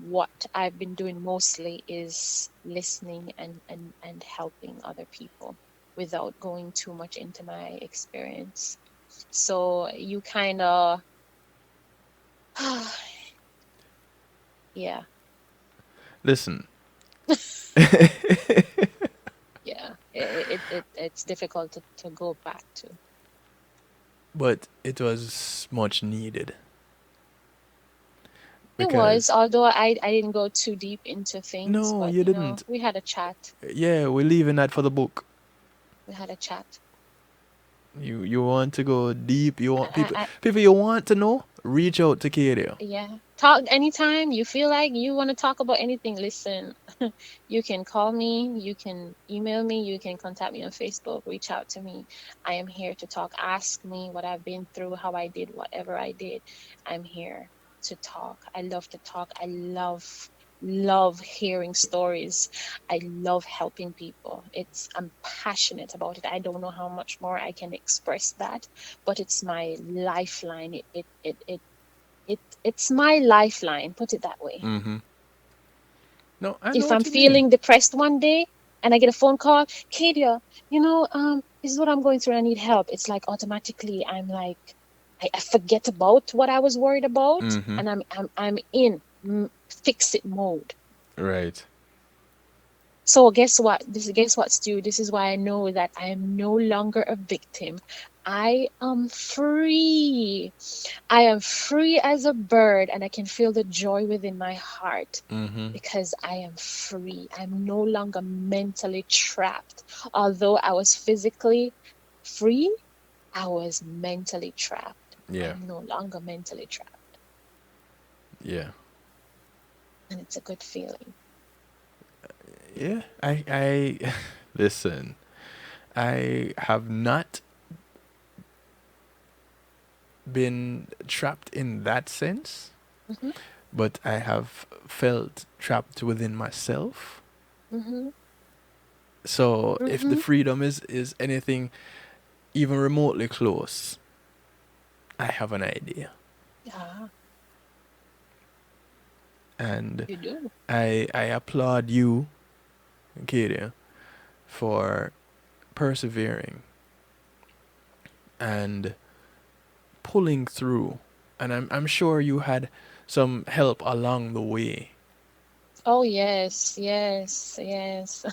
What I've been doing mostly is listening and helping other people without going too much into my experience. So you kind of, yeah, listen, yeah, it's difficult to go back to. but it was much needed It was, because although I didn't go too deep into things, no, but you didn't. we had a chat. Yeah, we're leaving that for the book. We had a chat. You want to go deep. You want I, people you want to know. Reach out to Kadia. Yeah. Talk anytime you feel like you want to talk about anything. Listen, you can call me, you can email me, you can contact me on Facebook, reach out to me. I am here to talk. Ask me what I've been through, how I did whatever I did. I'm here to talk. I love to talk. I love hearing stories. I love helping people. I'm passionate about it. I don't know how much more I can express that, but it's my lifeline. It's my lifeline, put it that way. Mm-hmm. No, I know If what I'm you mean. feeling depressed one day and I get a phone call, Kaydia, this is what I'm going through and I need help. It's like automatically I'm like, I forget about what I was worried about, Mm-hmm. and I'm in fix it mode. Right. So guess what, Stu? This is why I know that I am no longer a victim. I am free. I am free as a bird, and I can feel the joy within my heart Mm-hmm. because I am free. I'm no longer mentally trapped. Although I was physically free, I was mentally trapped. Yeah. I'm no longer mentally trapped, Yeah. and it's a good feeling. Yeah. I listen. I have not been trapped in that sense, Hmm. but I have felt trapped within myself. Hmm. So if the Hmm. freedom is anything even remotely close, I have an idea. Yeah, And you do. I applaud you, Kaydia, for persevering and pulling through. And I'm sure you had some help along the way. Oh, yes, yes, yes.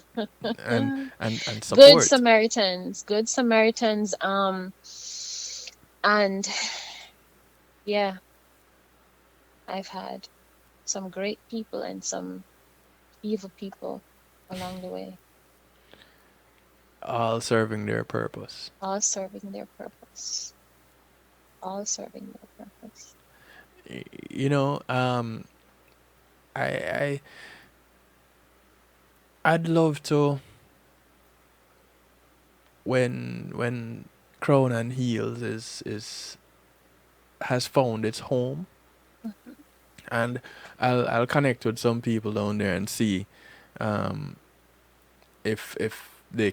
and and Good support. Samaritans, good Samaritans. And yeah, I've had some great people and some evil people along the way, All serving their purpose. all serving their purpose, all serving their purpose. You know, I I'd love to when Crown and Heels is has found its home, Mhm. and I'll connect with some people down there and see um, if they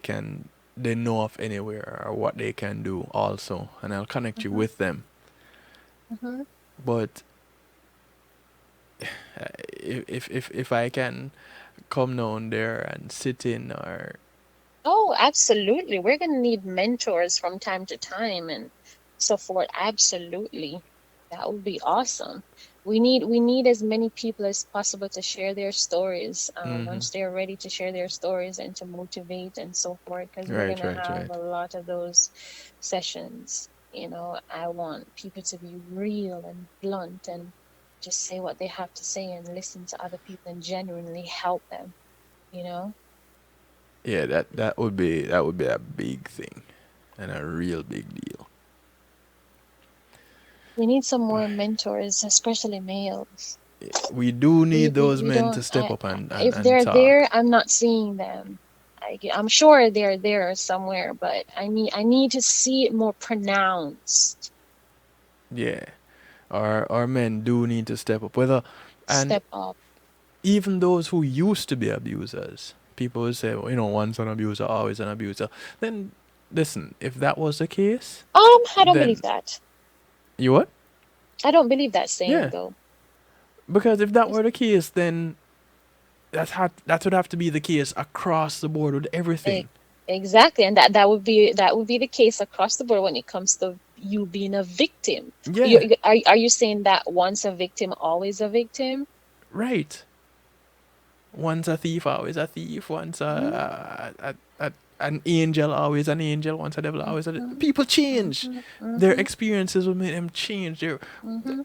know of anywhere or what they can do also, and I'll connect you Mhm. with them. Mhm. But if I can come down there and sit in or Oh, absolutely. We're gonna need mentors from time to time and so forth. Absolutely. That would be awesome. We need as many people as possible to share their stories, mm-hmm. once they're ready to share their stories and to motivate and so forth, because we're Right, gonna right, have right. a lot of those sessions. I want people to be real and blunt and just say what they have to say and listen to other people and genuinely help them, you know? Yeah, that would be a big thing and a real big deal. We need some more mentors, especially males. We do We need we, those we men don't. to step up If and they're talk. there, I'm not seeing them. I'm sure they're there somewhere, but I need to see it more pronounced. Yeah. Our men do need to step up. Whether and Step up. even those who used to be abusers, people would say, well, once an abuser, always an abuser. Then listen, if that was the case, I don't believe then that. you what? I don't believe that saying Yeah. though. Because if that It's- were the case, then that would have to be the case across the board with e- everything. Exactly, and that would be the case across the board when it comes to you being a victim. Yeah, Are you saying that once a victim, always a victim? right. Once a thief, always a thief. Once an angel, always an angel. Once a devil, always a Mhm. people change. Mhm. Their Mhm. experiences will make them change. Mhm.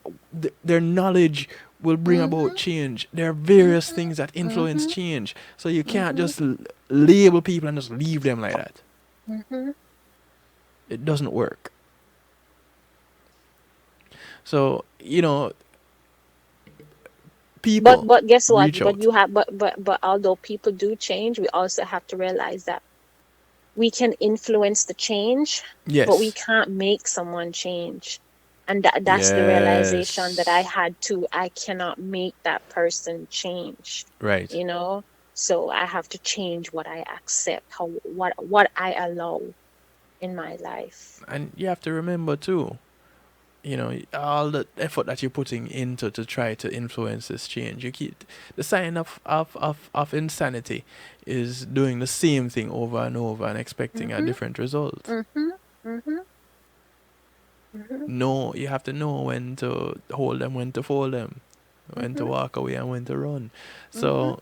Their knowledge will bring about Mhm. change. There are various Mhm. things that influence Mhm. change. So you can't Mhm. just label people and just leave them like that. Mhm. It doesn't work. So But people but guess what? reach But out. you have but although people do change, we also have to realize that we can influence the change, but we Yes. can't make someone change. And that's the realization that I Yes. had too. I cannot make that person change, Right. you know? So I have to change what I accept, what I allow in my life. And you have to remember too, all the effort that you're putting into to try to influence this change. You keep the sign of insanity is doing the same thing over and over and expecting a Mhm. different result. Mhm. Mhm. Mhm. know you have to know when to hold them, when to fold them, when to Mhm. walk away, and when to run. Mhm. So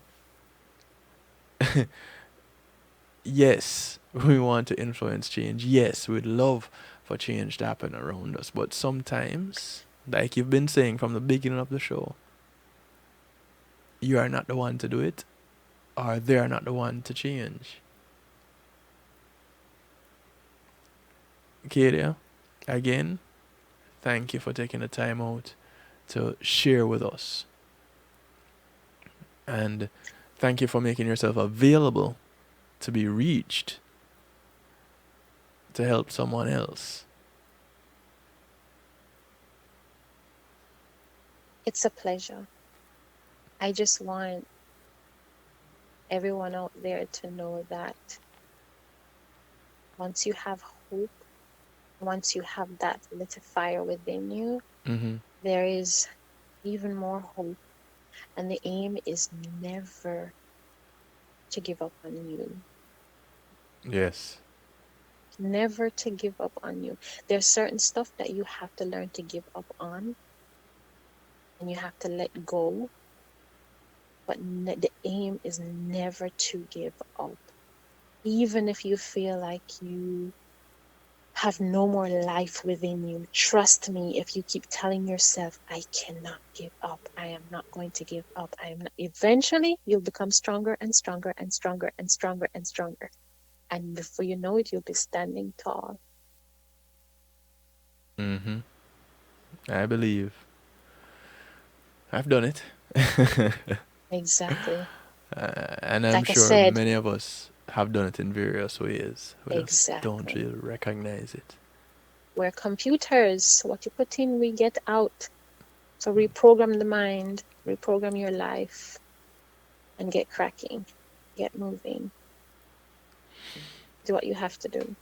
yes, we want to influence change. Yes, we'd love for change to happen around us. But sometimes, like you've been saying from the beginning of the show, you are not the one to do it, or they are not the one to change. Kaydia, again, thank you for taking the time out to share with us. And thank you for making yourself available to be reached to help someone else. It's a pleasure. I just want everyone out there to know that once you have hope, once you have that little fire within you, Mm-hmm. there is even more hope. And the aim is never to give up on you, Yes. never to give up on you. There's certain stuff that you have to learn to give up on and you have to let go. But the aim is never to give up. Even if you feel like you have no more life within you. Trust me, if you keep telling yourself, I cannot give up, I am not going to give up, I am not, eventually you'll become stronger and stronger and stronger and stronger and stronger. And before you know it, you'll be standing tall. Mm-hmm. I believe. I've done it. Exactly. And I'm Like I sure said, many of us have done it in various ways. We just don't exactly. really recognize it. We're computers. What you put in, we get out. So reprogram the mind, reprogram your life, and get cracking, get moving. Do what you have to do.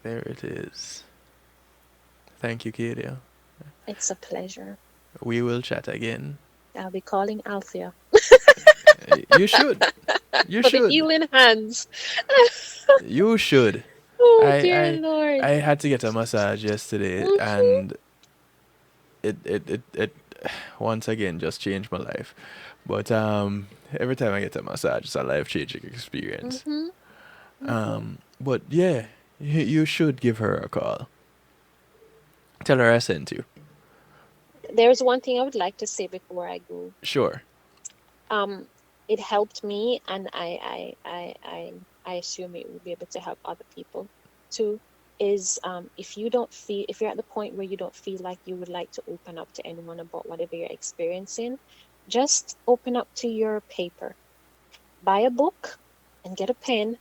There it is. Thank you, Kaydia. It's a pleasure. We will chat again. I'll be calling Althea You should. You for the should. healing hands. You should. Oh, I dear I Lord. I had to get a massage yesterday, Mhm. and it once again just changed my life. But every time I get a massage, it's a life changing experience. Mhm. Mhm. But yeah, you should give her a call. Tell her I sent you. There's one thing I would like to say before I go. Sure. Um, it helped me, and I assume it will be able to help other people too. Is if you don't feel, if you're at the point where you don't feel like you would like to open up to anyone about whatever you're experiencing, just open up to your paper, buy a book, and get a pen.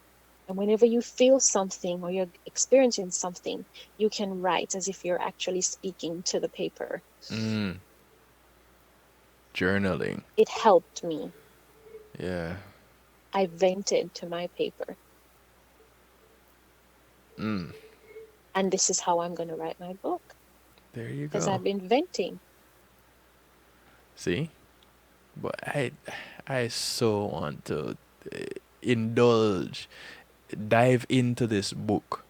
And whenever you feel something or you're experiencing something, you can write as if you're actually speaking to the paper. Mm, journaling. It helped me. Yeah. I vented to my paper. Mm, And this is how I'm going to write my book there you because go. I've been venting. See? But I so want to indulge, dive into this book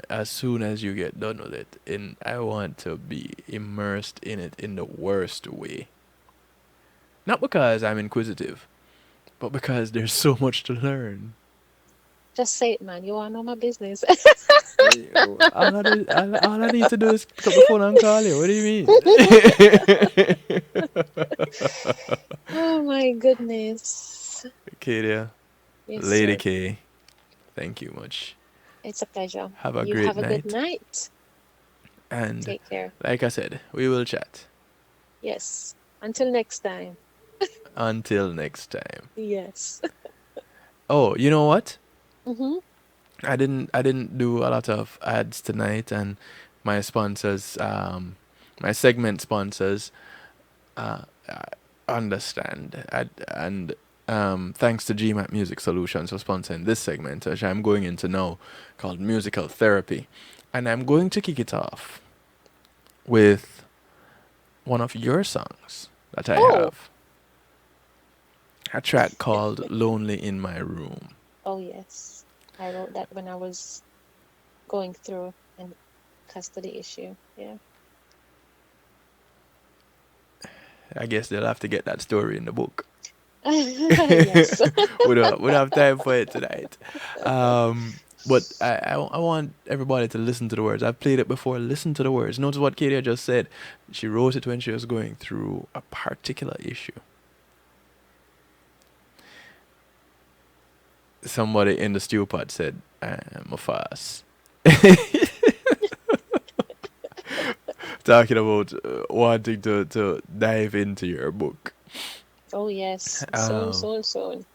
as soon as you get done with it. And I want to be immersed in it in the worst way. Not because I'm inquisitive, but because there's so much to learn. Just say it, man. You all know my business. All I need to do is pick up the phone and call you. What do you mean? Oh my goodness. Kadia, Yes, Lady sir. K, thank you much. It's a pleasure. Have a You great have a good night. night. And Take care. like I said, we will chat. Yes. Until next time. Until next time. Yes. Oh, you know what? Mm-hmm. I didn't do a lot of ads tonight, and my sponsors, my segment sponsors, I understand. And thanks to GMAT Music Solutions for sponsoring this segment, which I'm going into now, called Musical Therapy. And I'm going to kick it off with one of your songs that I Oh. have. A track called Lonely in My Room. Oh, yes. I wrote that when I was going through and custody issue. Yeah. I guess they'll have to get that story in the book. Yes. We don't have time for it tonight. But I want everybody to listen to the words. I've played it before. Listen to the words. Notice what Kaydia just said. She wrote it when she was going through a particular issue. Somebody in the stew pot said, I'm a fast. Talking about wanting to dive into your book. Oh yes. Soon, Um, soon, soon.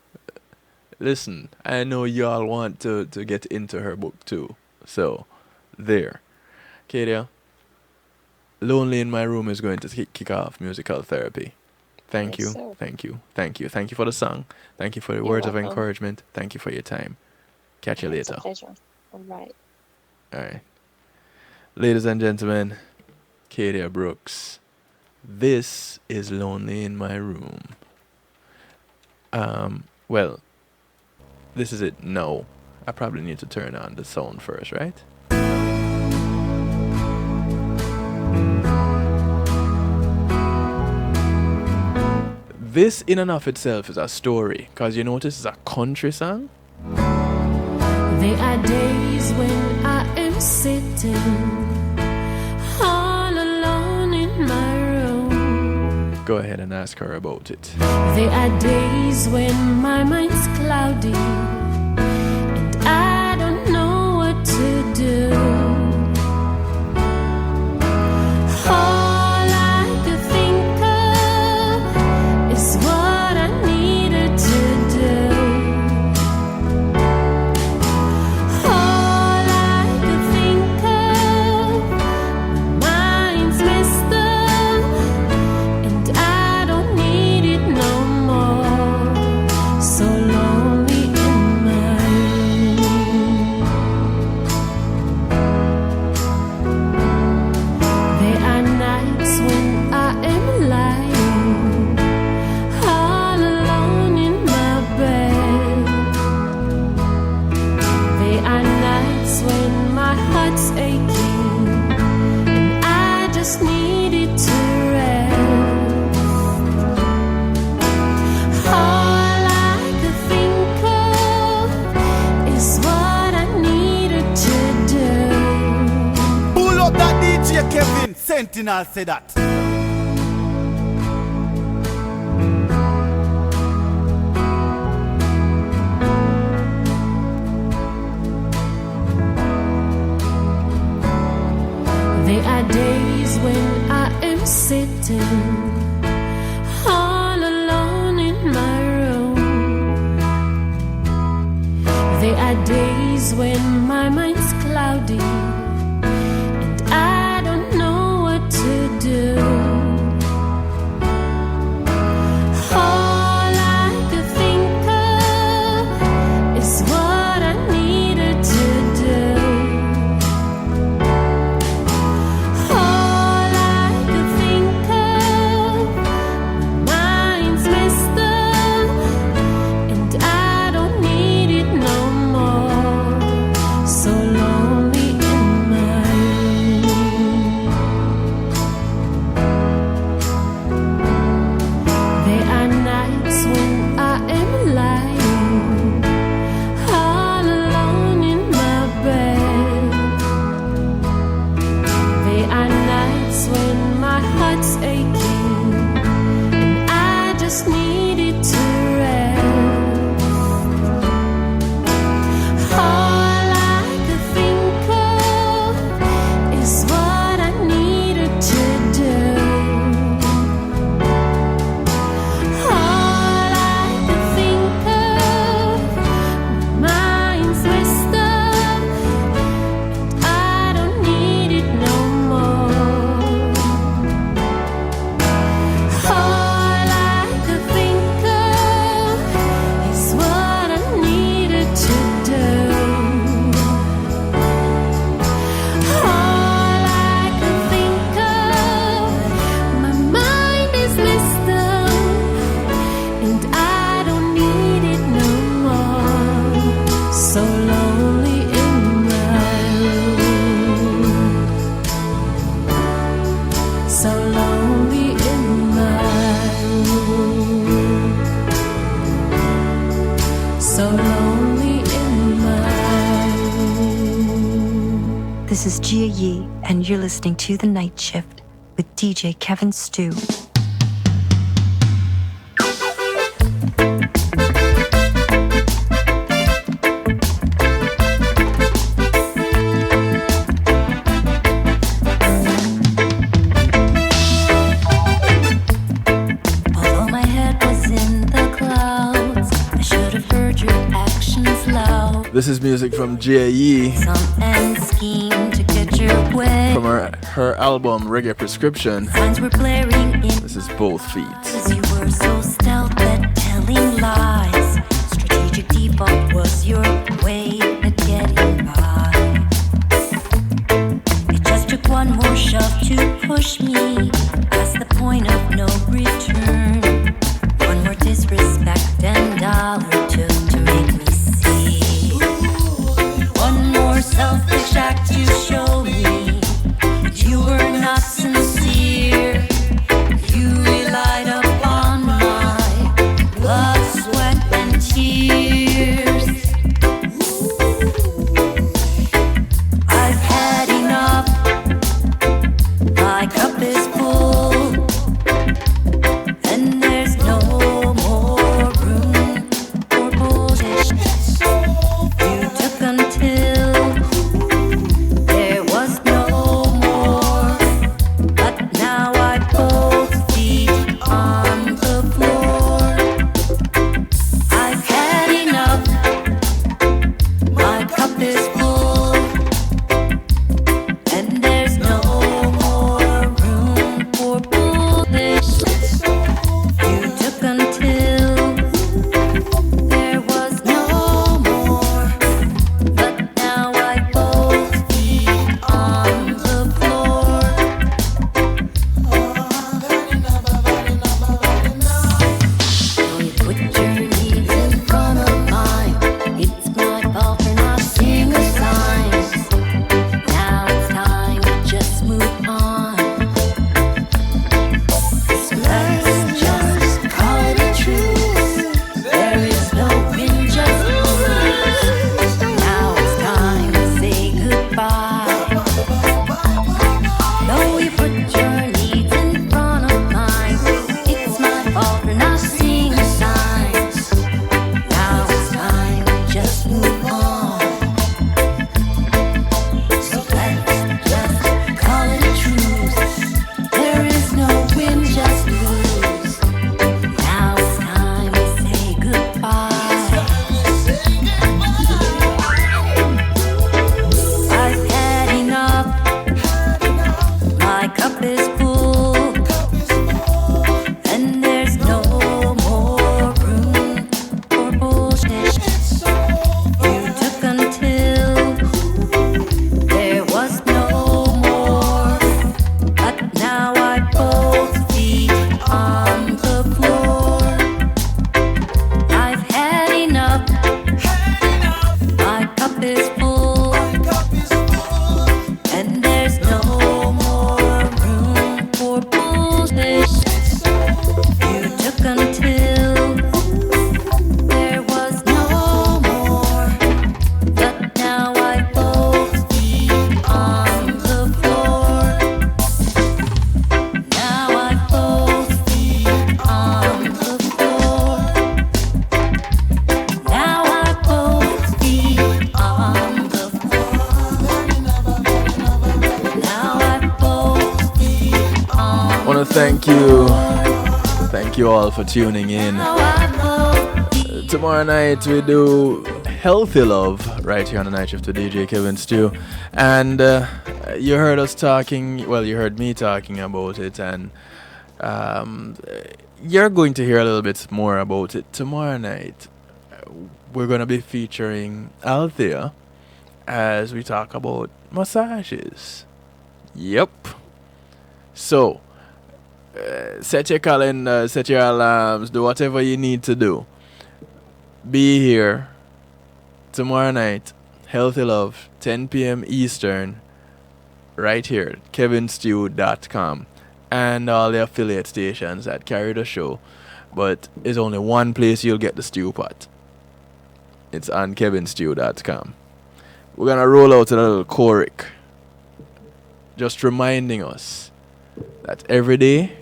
Listen, I know y'all want to get into her book too. So, there. Kaydia, Lonely in My Room is going to kick off musical therapy. Thank Yes, you, sir. thank you, thank you. Thank you for the song. Thank you for the You're words of welcome. encouragement. Thank you for your time. Catch you Yeah, it's a later. pleasure. All right. All right. Ladies and gentlemen, Kaydia Brooks. This is Lonely in My Room. Well, this is it. No. I probably need to turn on the sound first, right? This in and of itself is a story, because you notice it's a country song. There are days when I am sitting all alone in my room. Go ahead and ask her about it. There are days when my mind's cloudy and I don't know what to do. All I could think of is what I needed to do. All I could think of, my mind's messed up, and I don't need it no more. So lonely in my room. There are nights when I am lying all alone in my bed. There are nights when my heart's aching and I just needed to rest. All I could think of is what I needed to do. Pull up that DJ Kevin, Sentinel say that. There are days when I am sitting all alone in my room. There are days when my mind's cloudy and I don't know what to do. All I could think of is what I needed to do. All I could think of, my mind's messed up, and I don't need it no more. So lonely so lonely in my room. This is Gia Yee, and you're listening to The Night Shift with DJ Kevin Stew. This is music from J.E. from her album Reggae Prescription. This is Both Feet. You were so stealth at telling lies. Strategic default was your way at getting by. It just took one more shove to push me past the point of no return. One more disrespect and dollar took to make me see. One more selfish act to show me you were not sincere. You relied upon my blood, sweat, and tears. I've had enough. My cup is full, and there's no more room for bullshit. You took until there was no more, but now I both feet on the floor. I've had enough. My cup is full, and there's no more room for bullshit. You took until there was no more, but now I both feet on the floor. So you put your knees in front of mine. It's my fault for not seeing the signs. Now it's time to just move on. So let's just call it a truce. There is no win, just lose. Now it's time to say goodbye. Though you put your needs in front of mine, it's my fault for not seeing the signs. Now it's time to just move on. So let's just call it a truce. There is no win, just lose. Now it's time to say goodbye. I've had enough. My cup is full, and there's no more room for bullshit. You took until there was no more, but now I both feet on the floor. I've had enough. My cup is full, and there's no more room for bullshit. You took until there was no more, but now I both feet on the floor. Now I both feet on the floor. Now I both feet on the floor. Now I both feet on. I want to thank you all for tuning in. Tomorrow night we do Healthy Love right here on the Night Shift with DJ Kevin Stew, and you heard us talking. Well, you heard me talking about it, and you're going to hear a little bit more about it tomorrow night. We're going to be featuring Althea as we talk about massages. Yep. So, set your calendar, set your alarms, do whatever you need to do. Be here tomorrow night, Healthy Love, 10 p.m. Eastern, right here, kevinstew.com, and all the affiliate stations that carry the show. But it's only one place you'll get the stew pot. It's on kevinstew.com. We're gonna roll out a little choric, just reminding us that every day,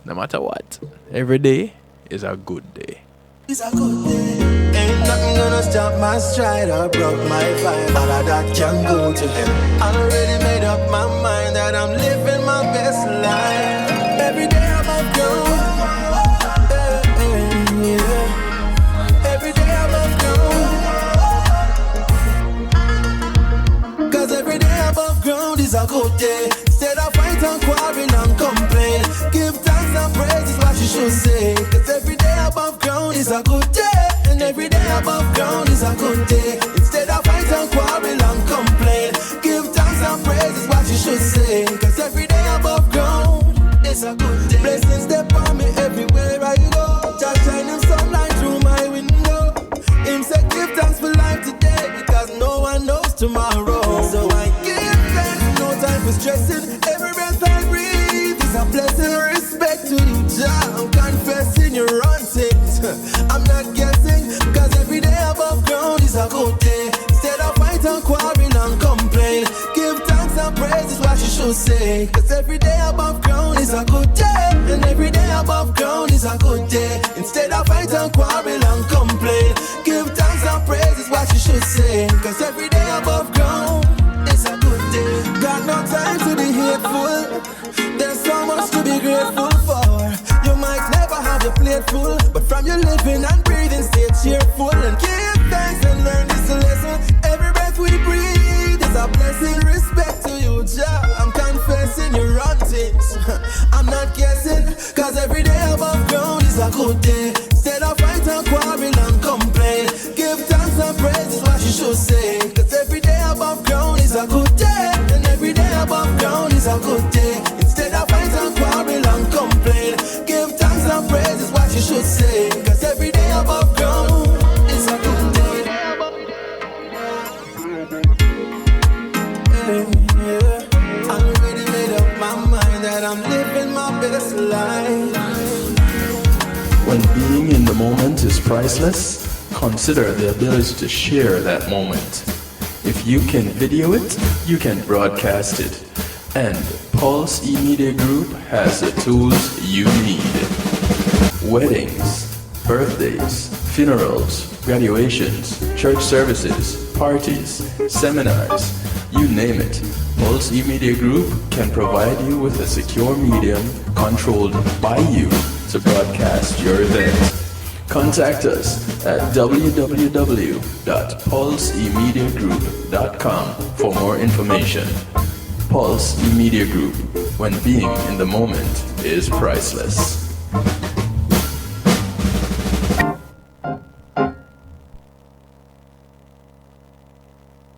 no matter what, every day is a good day. It's a good day. Ain't nothing gonna stop my stride or broke my vibe. All of that can go to him. I already made up my mind that I'm living my best life. Every day I'm outgrown. Yeah. Every day I'm outgrown. Cause every day above ground is a good day. Instead of fight and quarrel and complain, give thanks and praise is what you should say. Cause every day above ground is a good day. And every day above ground is a good day. Instead of fight and quarrel and complain, give thanks and praise is what you should say. Cause every day above ground is a good day. Blessings step on me everywhere I go. Just shining sunlight through my window. Him say give thanks for life today, because no one knows tomorrow. So I give thanks, no time for stressing. Every breath I breathe is a blessing. Respect to you, Jah. I'm confessing you're on it. I'm not guessing, cause every day above ground is a good day. Instead of fight and quarrel and complain, give thanks and praise is what you should say. Cause every day above ground is a good day. And every day above ground is a good day. Instead of fight and quarrel and complain, give thanks and praise is what you should say. Cause every day above ground is a good day. Got no time to be hateful. There's so much to be grateful for. You might never have your plate full, but from your living and breathing, stay cheerful and give thanks and learn this lesson. Every breath we breathe is a blessing. Respect to you, Jah. I'm confessing you're on things. I'm not guessing, cause every day above ground is a good day. Instead of fight and quarrel and complain, give thanks and praise is what you should say. Cause every day above ground is a good day. And every day above ground is a good day. Instead of fight and quarrel and complain, give thanks and praise is what you should say. Cause every day above ground is a good day. Yeah. I already made up my mind that I'm living my best life. When being in the moment is priceless, consider the ability to share that moment. If you can video it, you can broadcast it. And Pulse E-Media Group has the tools you need. Weddings, birthdays, funerals, graduations, church services, parties, seminars, you name it. Pulse E-Media Group can provide you with a secure medium controlled by you to broadcast your event. Contact us at www.pulsemediagroup.com for more information. Pulse E-Media Group, when being in the moment is priceless.